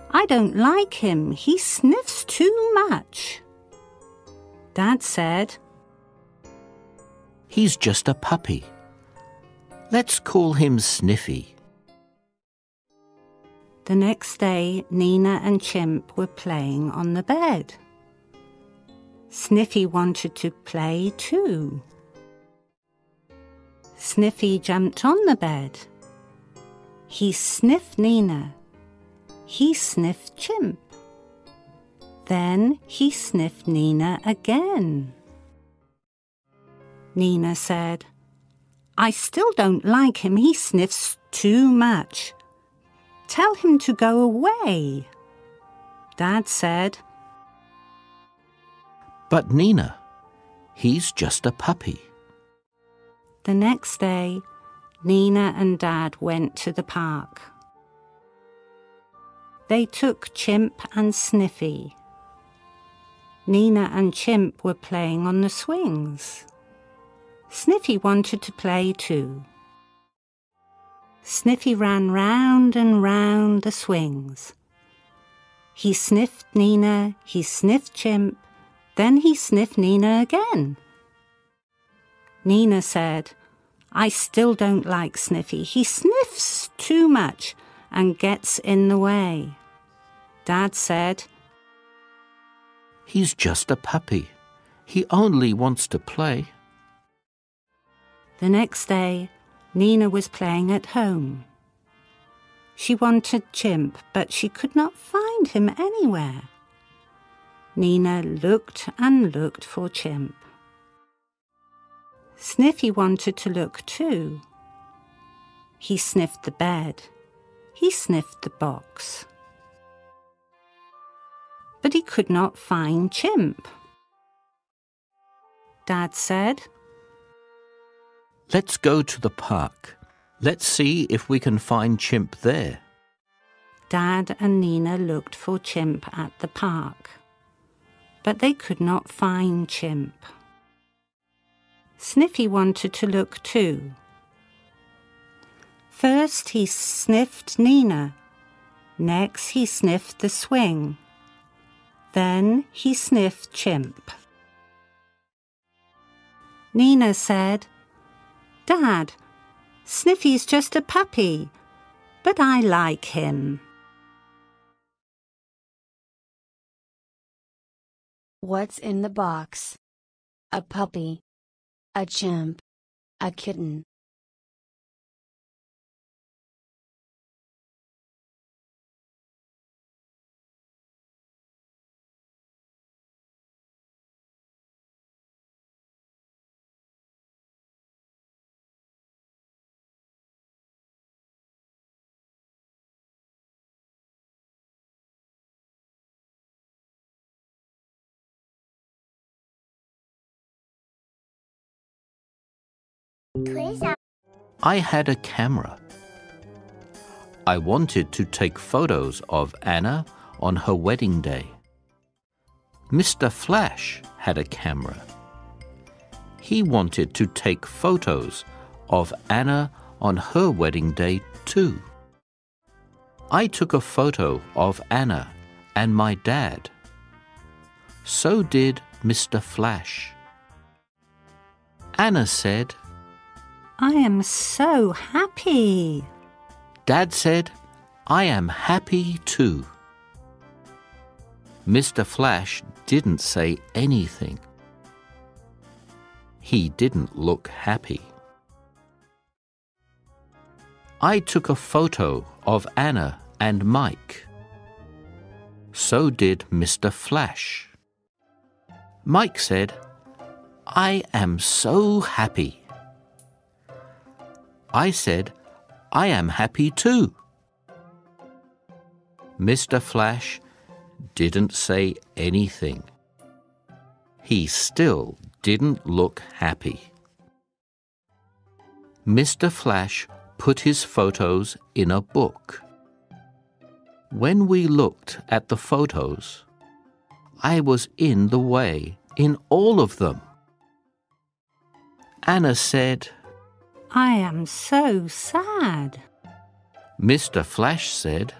I don't like him. He sniffs too much. Dad said, He's just a puppy. Let's call him Sniffy. The next day, Nina and Chimp were playing on the bed. Sniffy wanted to play too. Sniffy jumped on the bed. He sniffed Nina. He sniffed Chimp. Then he sniffed Nina again. Nina said, I still don't like him. He sniffs too much. Tell him to go away. Dad said, But Nina, he's just a puppy. The next day, Nina and Dad went to the park. They took Chimp and Sniffy. Nina and Chimp were playing on the swings. Sniffy wanted to play too. Sniffy ran round and round the swings. He sniffed Nina, he sniffed Chimp, then he sniffed Nina again. Nina said, I still don't like Sniffy. He sniffs too much and gets in the way. Dad said, He's just a puppy. He only wants to play. The next day, Nina was playing at home. She wanted Chimp, but she could not find him anywhere. Nina looked and looked for Chimp. Sniffy wanted to look too. He sniffed the bed. He sniffed the box. But he could not find Chimp. Dad said, Let's go to the park. Let's see if we can find Chimp there. Dad and Nina looked for Chimp at the park, but they could not find Chimp. Sniffy wanted to look too. First he sniffed Nina. Next he sniffed the swing. Then he sniffed Chimp. Nina said, Dad, Sniffy's just a puppy, but I like him. What's in the box? A puppy. A chimp. A kitten. I had a camera. I wanted to take photos of Anna on her wedding day. Mr. Flash had a camera. He wanted to take photos of Anna on her wedding day too. I took a photo of Anna and my dad. So did Mr. Flash. Anna said, I am so happy. Dad said, I am happy too. Mr. Flash didn't say anything. He didn't look happy. I took a photo of Anna and Mike. So did Mr. Flash. Mike said, I am so happy. I said, I am happy too. Mr. Flash didn't say anything. He still didn't look happy. Mr. Flash put his photos in a book. When we looked at the photos, I was in the way in all of them. Anna said, I am so sad. Mr. Flash said,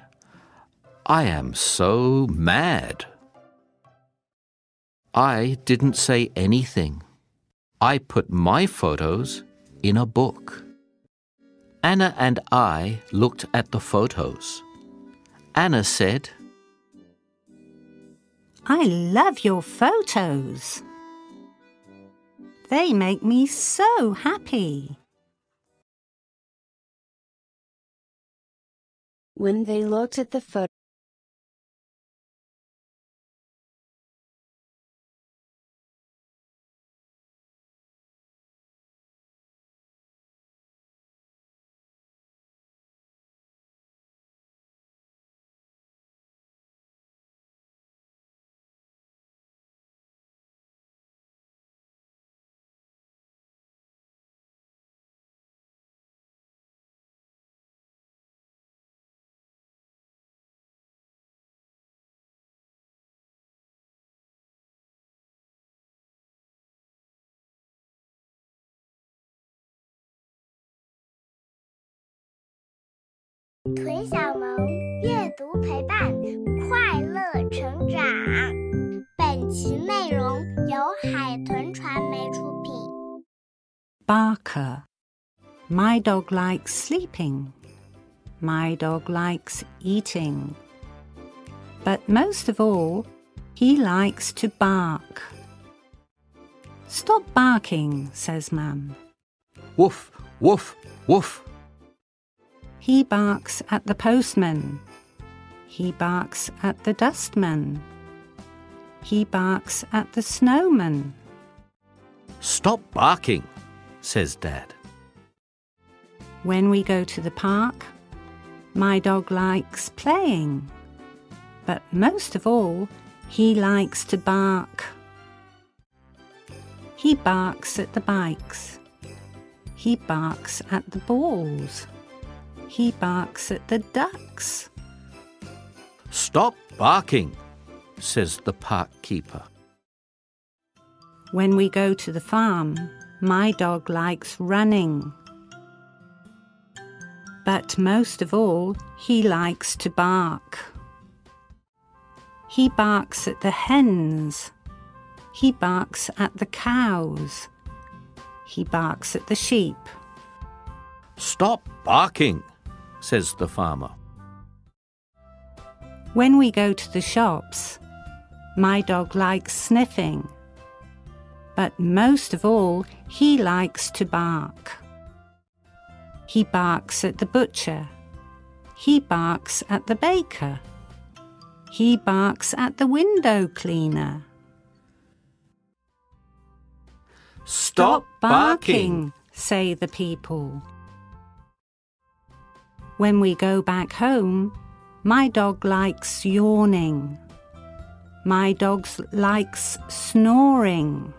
I am so mad. I didn't say anything. I put my photos in a book. Anna and I looked at the photos. Anna said, I love your photos. They make me so happy. When they looked at the photo,屯小萌阅读陪伴，快乐成长。本期内容由海豚传媒出品。Barker. My dog likes sleeping. My dog likes eating. But most of all, he likes to bark. Stop barking, says Mum. Woof, woof, woof. He barks at the postman. He barks at the dustman. He barks at the snowman. Stop barking. says Dad. When we go to the park, my dog likes playing, but most of all, he likes to bark. He barks at the bikes. He barks at the balls. He barks at the ducks. Stop barking, says the park keeper. When we go to the farm, my dog likes running. But most of all, he likes to bark. He barks at the hens. He barks at the cows. He barks at the sheep. Stop barking, says the farmer. When we go to the shops, my dog likes sniffing. But most of all, he likes to bark. He barks at the butcher. He barks at the baker. He barks at the window cleaner. Stop barking, say the people. When we go back home, my dog likes yawning. My dog likes snoring.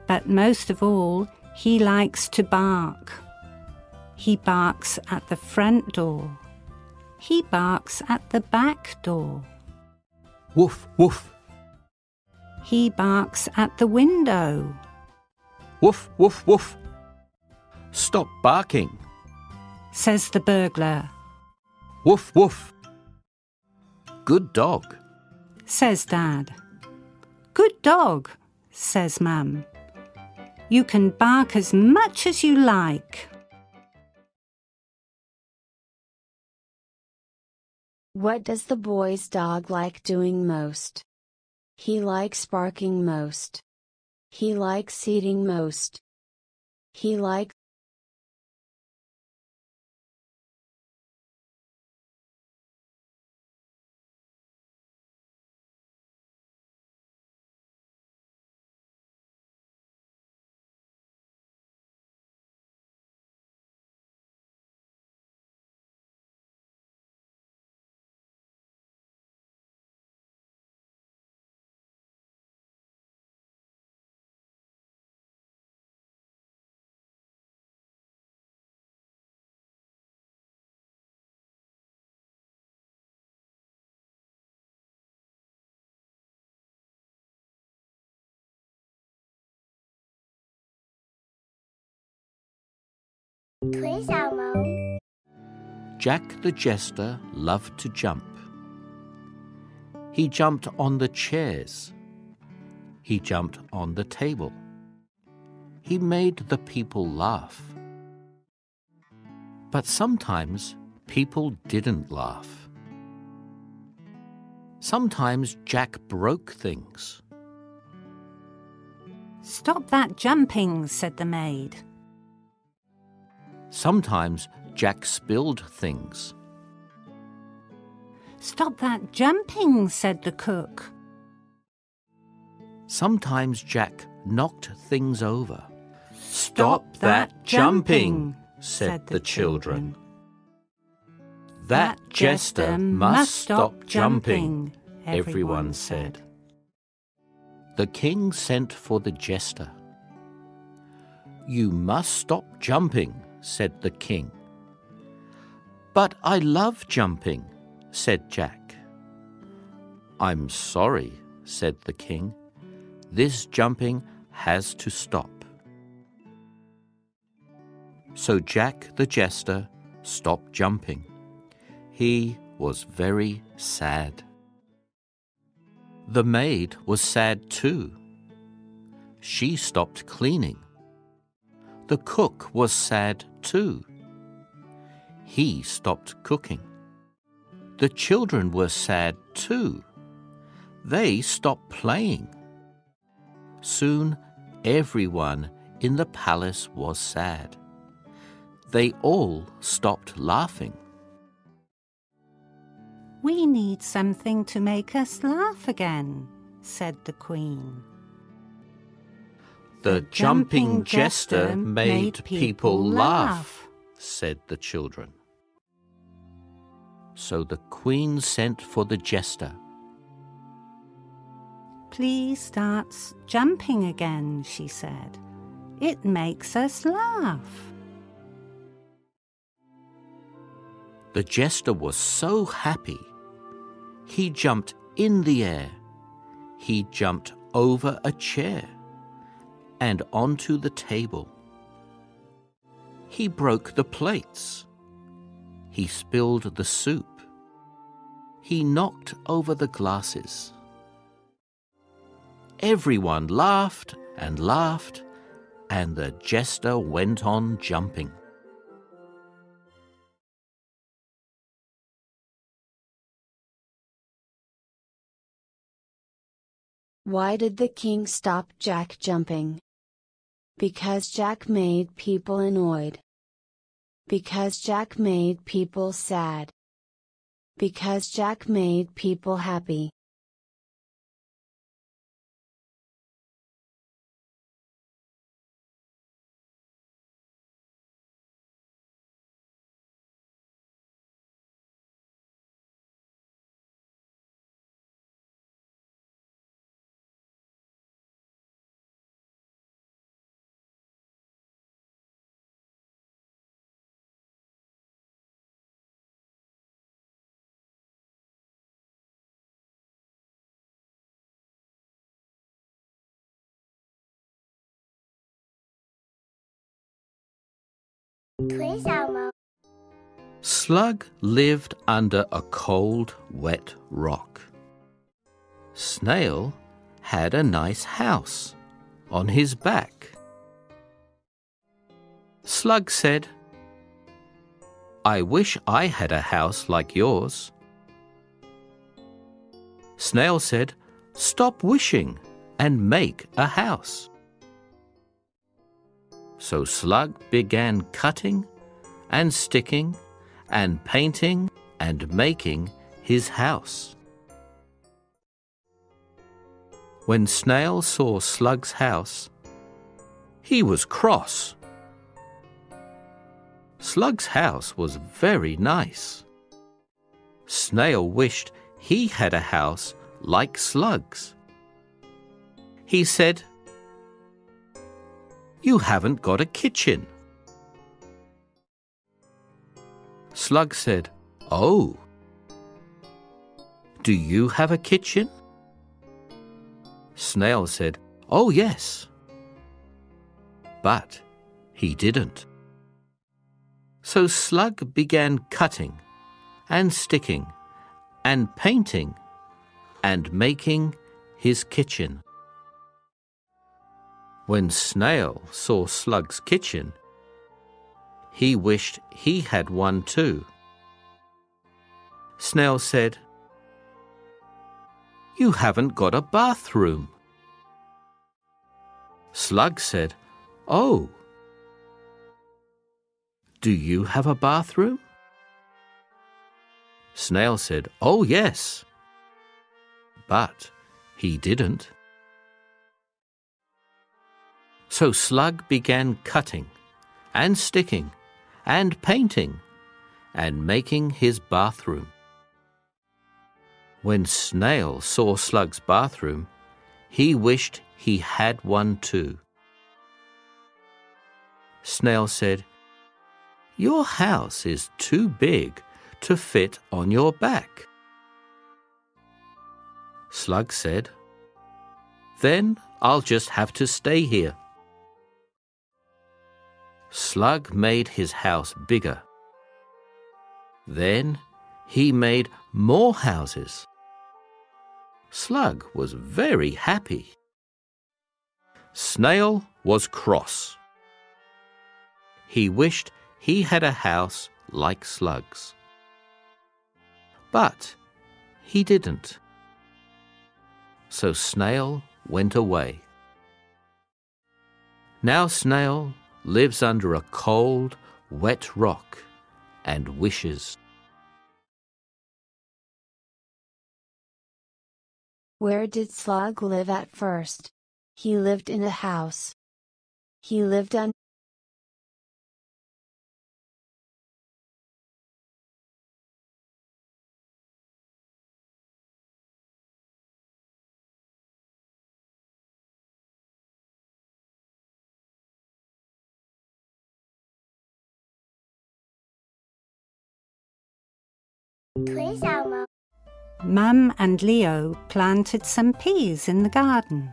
But most of all, he likes to bark. He barks at the front door. He barks at the back door. Woof, woof. He barks at the window. Woof, woof, woof. Stop barking, says the burglar. Woof, woof. Good dog, says Dad. Good dog, says Mum. You can bark as much as you like. What does the boy's dog like doing most? He likes barking most. He likes eating most. He likes腿小萌 Jack the Jester loved to jump. He jumped on the chairs. He jumped on the table. He made the people laugh. But sometimes people didn't laugh. Sometimes Jack broke things. Stop that jumping, said the maid. Sometimes Jack spilled things. Stop that jumping, said the cook. Sometimes Jack knocked things over. Stop that jumping, said the children. That jester must stop jumping, everyone said. The king sent for the jester. You must stop jumping, said the king. But I love jumping, said Jack. I'm sorry, said the king. This jumping has to stop. So Jack the Jester stopped jumping. He was very sad. The maid was sad too. She stopped cleaning. The cook was sad too. He stopped cooking. The children were sad too. They stopped playing. Soon everyone in the palace was sad. They all stopped laughing. We need something to make us laugh again, said the Queen. The jumping jester made people laugh, said the children. So the queen sent for the jester. Please start jumping again, she said. It makes us laugh. The jester was so happy. He jumped in the air. He jumped over a chair and onto the table. He broke the plates. He spilled the soup. He knocked over the glasses. Everyone laughed and laughed, and the jester went on jumping. Why did the king stop Jack jumping? Because Jack made people annoyed. Because Jack made people sad. Because Jack made people happy. Slug lived under a cold, wet rock. Snail had a nice house on his back. Slug said, "I wish I had a house like yours." Snail said, "Stop wishing and make a house." So Slug began cutting and sticking and painting and making his house. When Snail saw Slug's house, he was cross. Slug's house was very nice. Snail wished he had a house like Slug's. He said, "You haven't got a kitchen." Slug said, "Oh, do you have a kitchen?" Snail said, "Oh, yes." But he didn't. So Slug began cutting and sticking and painting and making his kitchen. When Snail saw Slug's kitchen, he wished he had one too. Snail said, "You haven't got a bathroom." Slug said, "Oh, do you have a bathroom?" Snail said, "Oh, yes." But he didn't. So Slug began cutting and sticking and painting and making his bathroom. When Snail saw Slug's bathroom, he wished he had one too. Snail said, "Your house is too big to fit on your back." Slug said, "Then I'll just have to stay here." Slug made his house bigger. Then he made more houses. Slug was very happy. Snail was cross. He wished he had a house like Slug's. But he didn't. So Snail went away. Now Snail lives under a cold, wet rock and wishes. Where did Slug live at first? He lived in a house. He lived on腿小萌 Mum and Leo planted some peas in the garden.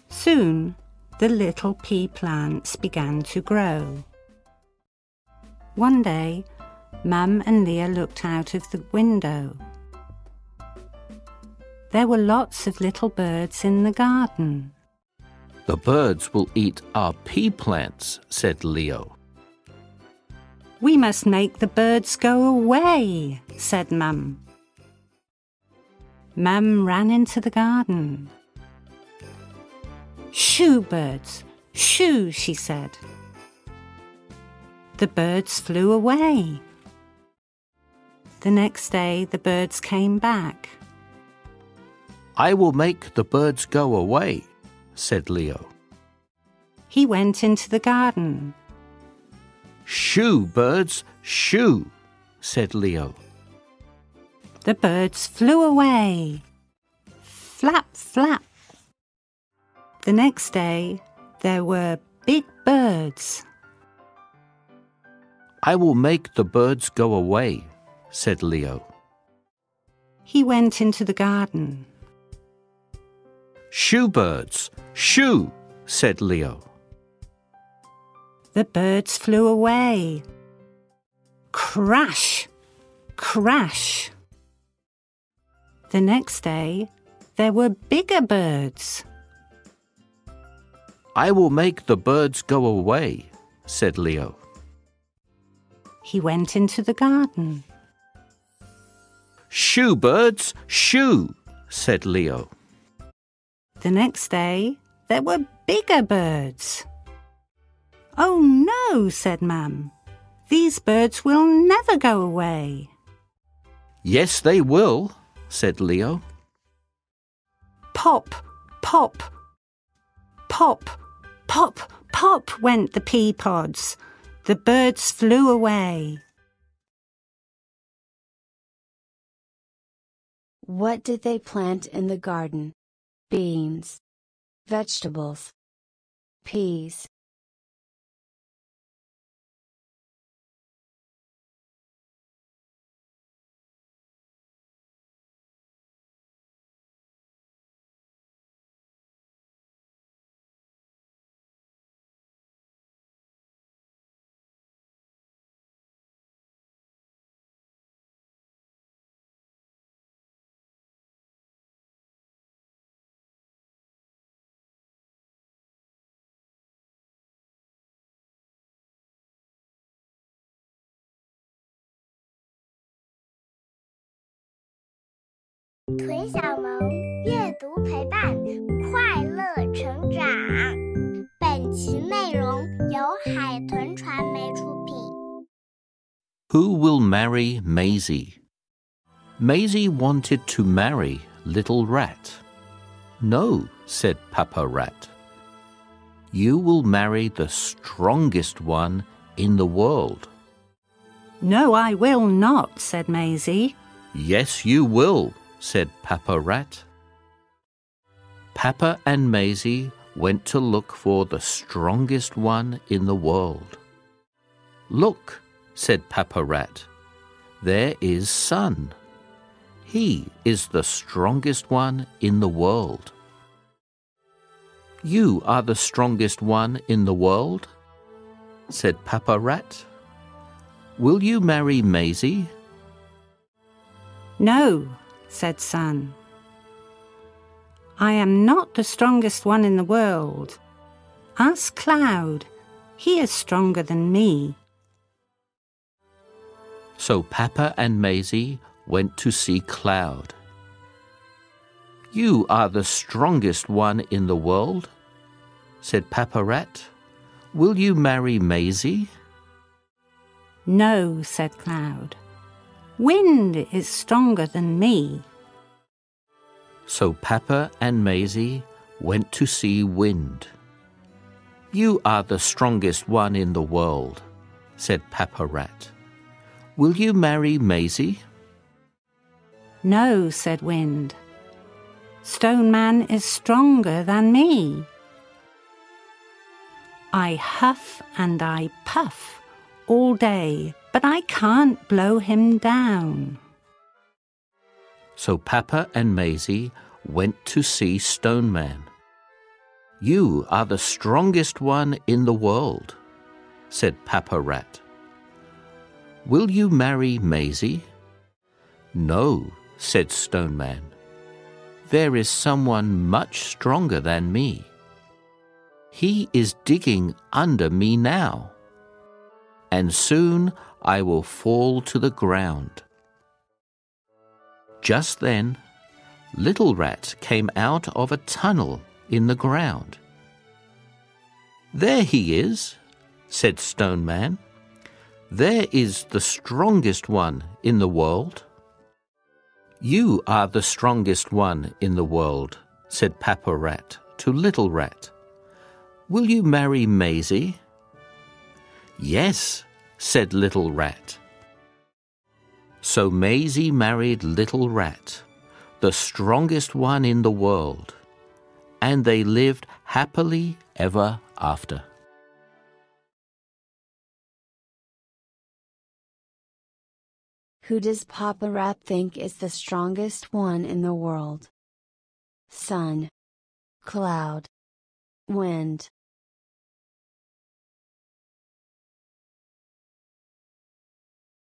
Soon, the little pea plants began to grow. One day, Mum and Leo looked out of the window. There were lots of little birds in the garden. The birds will eat our pea plants, said Leo. We must make the birds go away, said Mum. Mum ran into the garden. Shoo, birds, shoo, she said. The birds flew away. The next day, the birds came back. I will make the birds go away, said Leo. He went into the garden. Shoo, birds, shoo, said Leo. The birds flew away. Flap, flap. The next day, there were big birds. I will make the birds go away, said Leo. He went into the garden. Shoo, birds, shoo, said Leo. The birds flew away. Crash, crash. The next day, there were bigger birds. I will make the birds go away, said Leo. He went into the garden. Shoo, birds, shoo, said Leo. The next day, there were bigger birds. Oh no, said Mum. These birds will never go away. Yes, they will, said Leo. Pop, pop, pop, pop, pop went the pea pods. The birds flew away. What did they plant in the garden? Beans. Vegetables. Peas.腿小萌阅读陪伴，快乐成长。本期内容由海豚传媒出品。Who will marry Maisie? Maisie wanted to marry Little Rat. No, said Papa Rat. You will marry the strongest one in the world. No, I will not, said Maisie. Yes, you will, said Papa Rat. Papa and Maisie went to look for the strongest one in the world. Look, said Papa Rat. There is Sun. He is the strongest one in the world. You are the strongest one in the world, said Papa Rat. Will you marry Maisie? No, said Sun. I am not the strongest one in the world. Ask Cloud. He is stronger than me. So Papa and Maisie went to see Cloud. You are the strongest one in the world, said Papa Rat. Will you marry Maisie? No, said Cloud. Wind is stronger than me. So Papa and Maisie went to see Wind. You are the strongest one in the world, said Papa Rat. Will you marry Maisie? No, said Wind. Stone Man is stronger than me. I huff and I puff all day, but I can't blow him down. So Papa and Maisie went to see Stone Man. You are the strongest one in the world, said Papa Rat. Will you marry Maisie? No, said Stone Man. There is someone much stronger than me. He is digging under me now, and soon I will fall to the ground. Just then, Little Rat came out of a tunnel in the ground. There he is, said Stone Man. There is the strongest one in the world. You are the strongest one in the world, said Papa Rat to Little Rat. Will you marry Maisie? Yes, said Little Rat. So Maisie married Little Rat, the strongest one in the world, and they lived happily ever after. Who does Papa Rat think is the strongest one in the world? Sun, cloud, wind.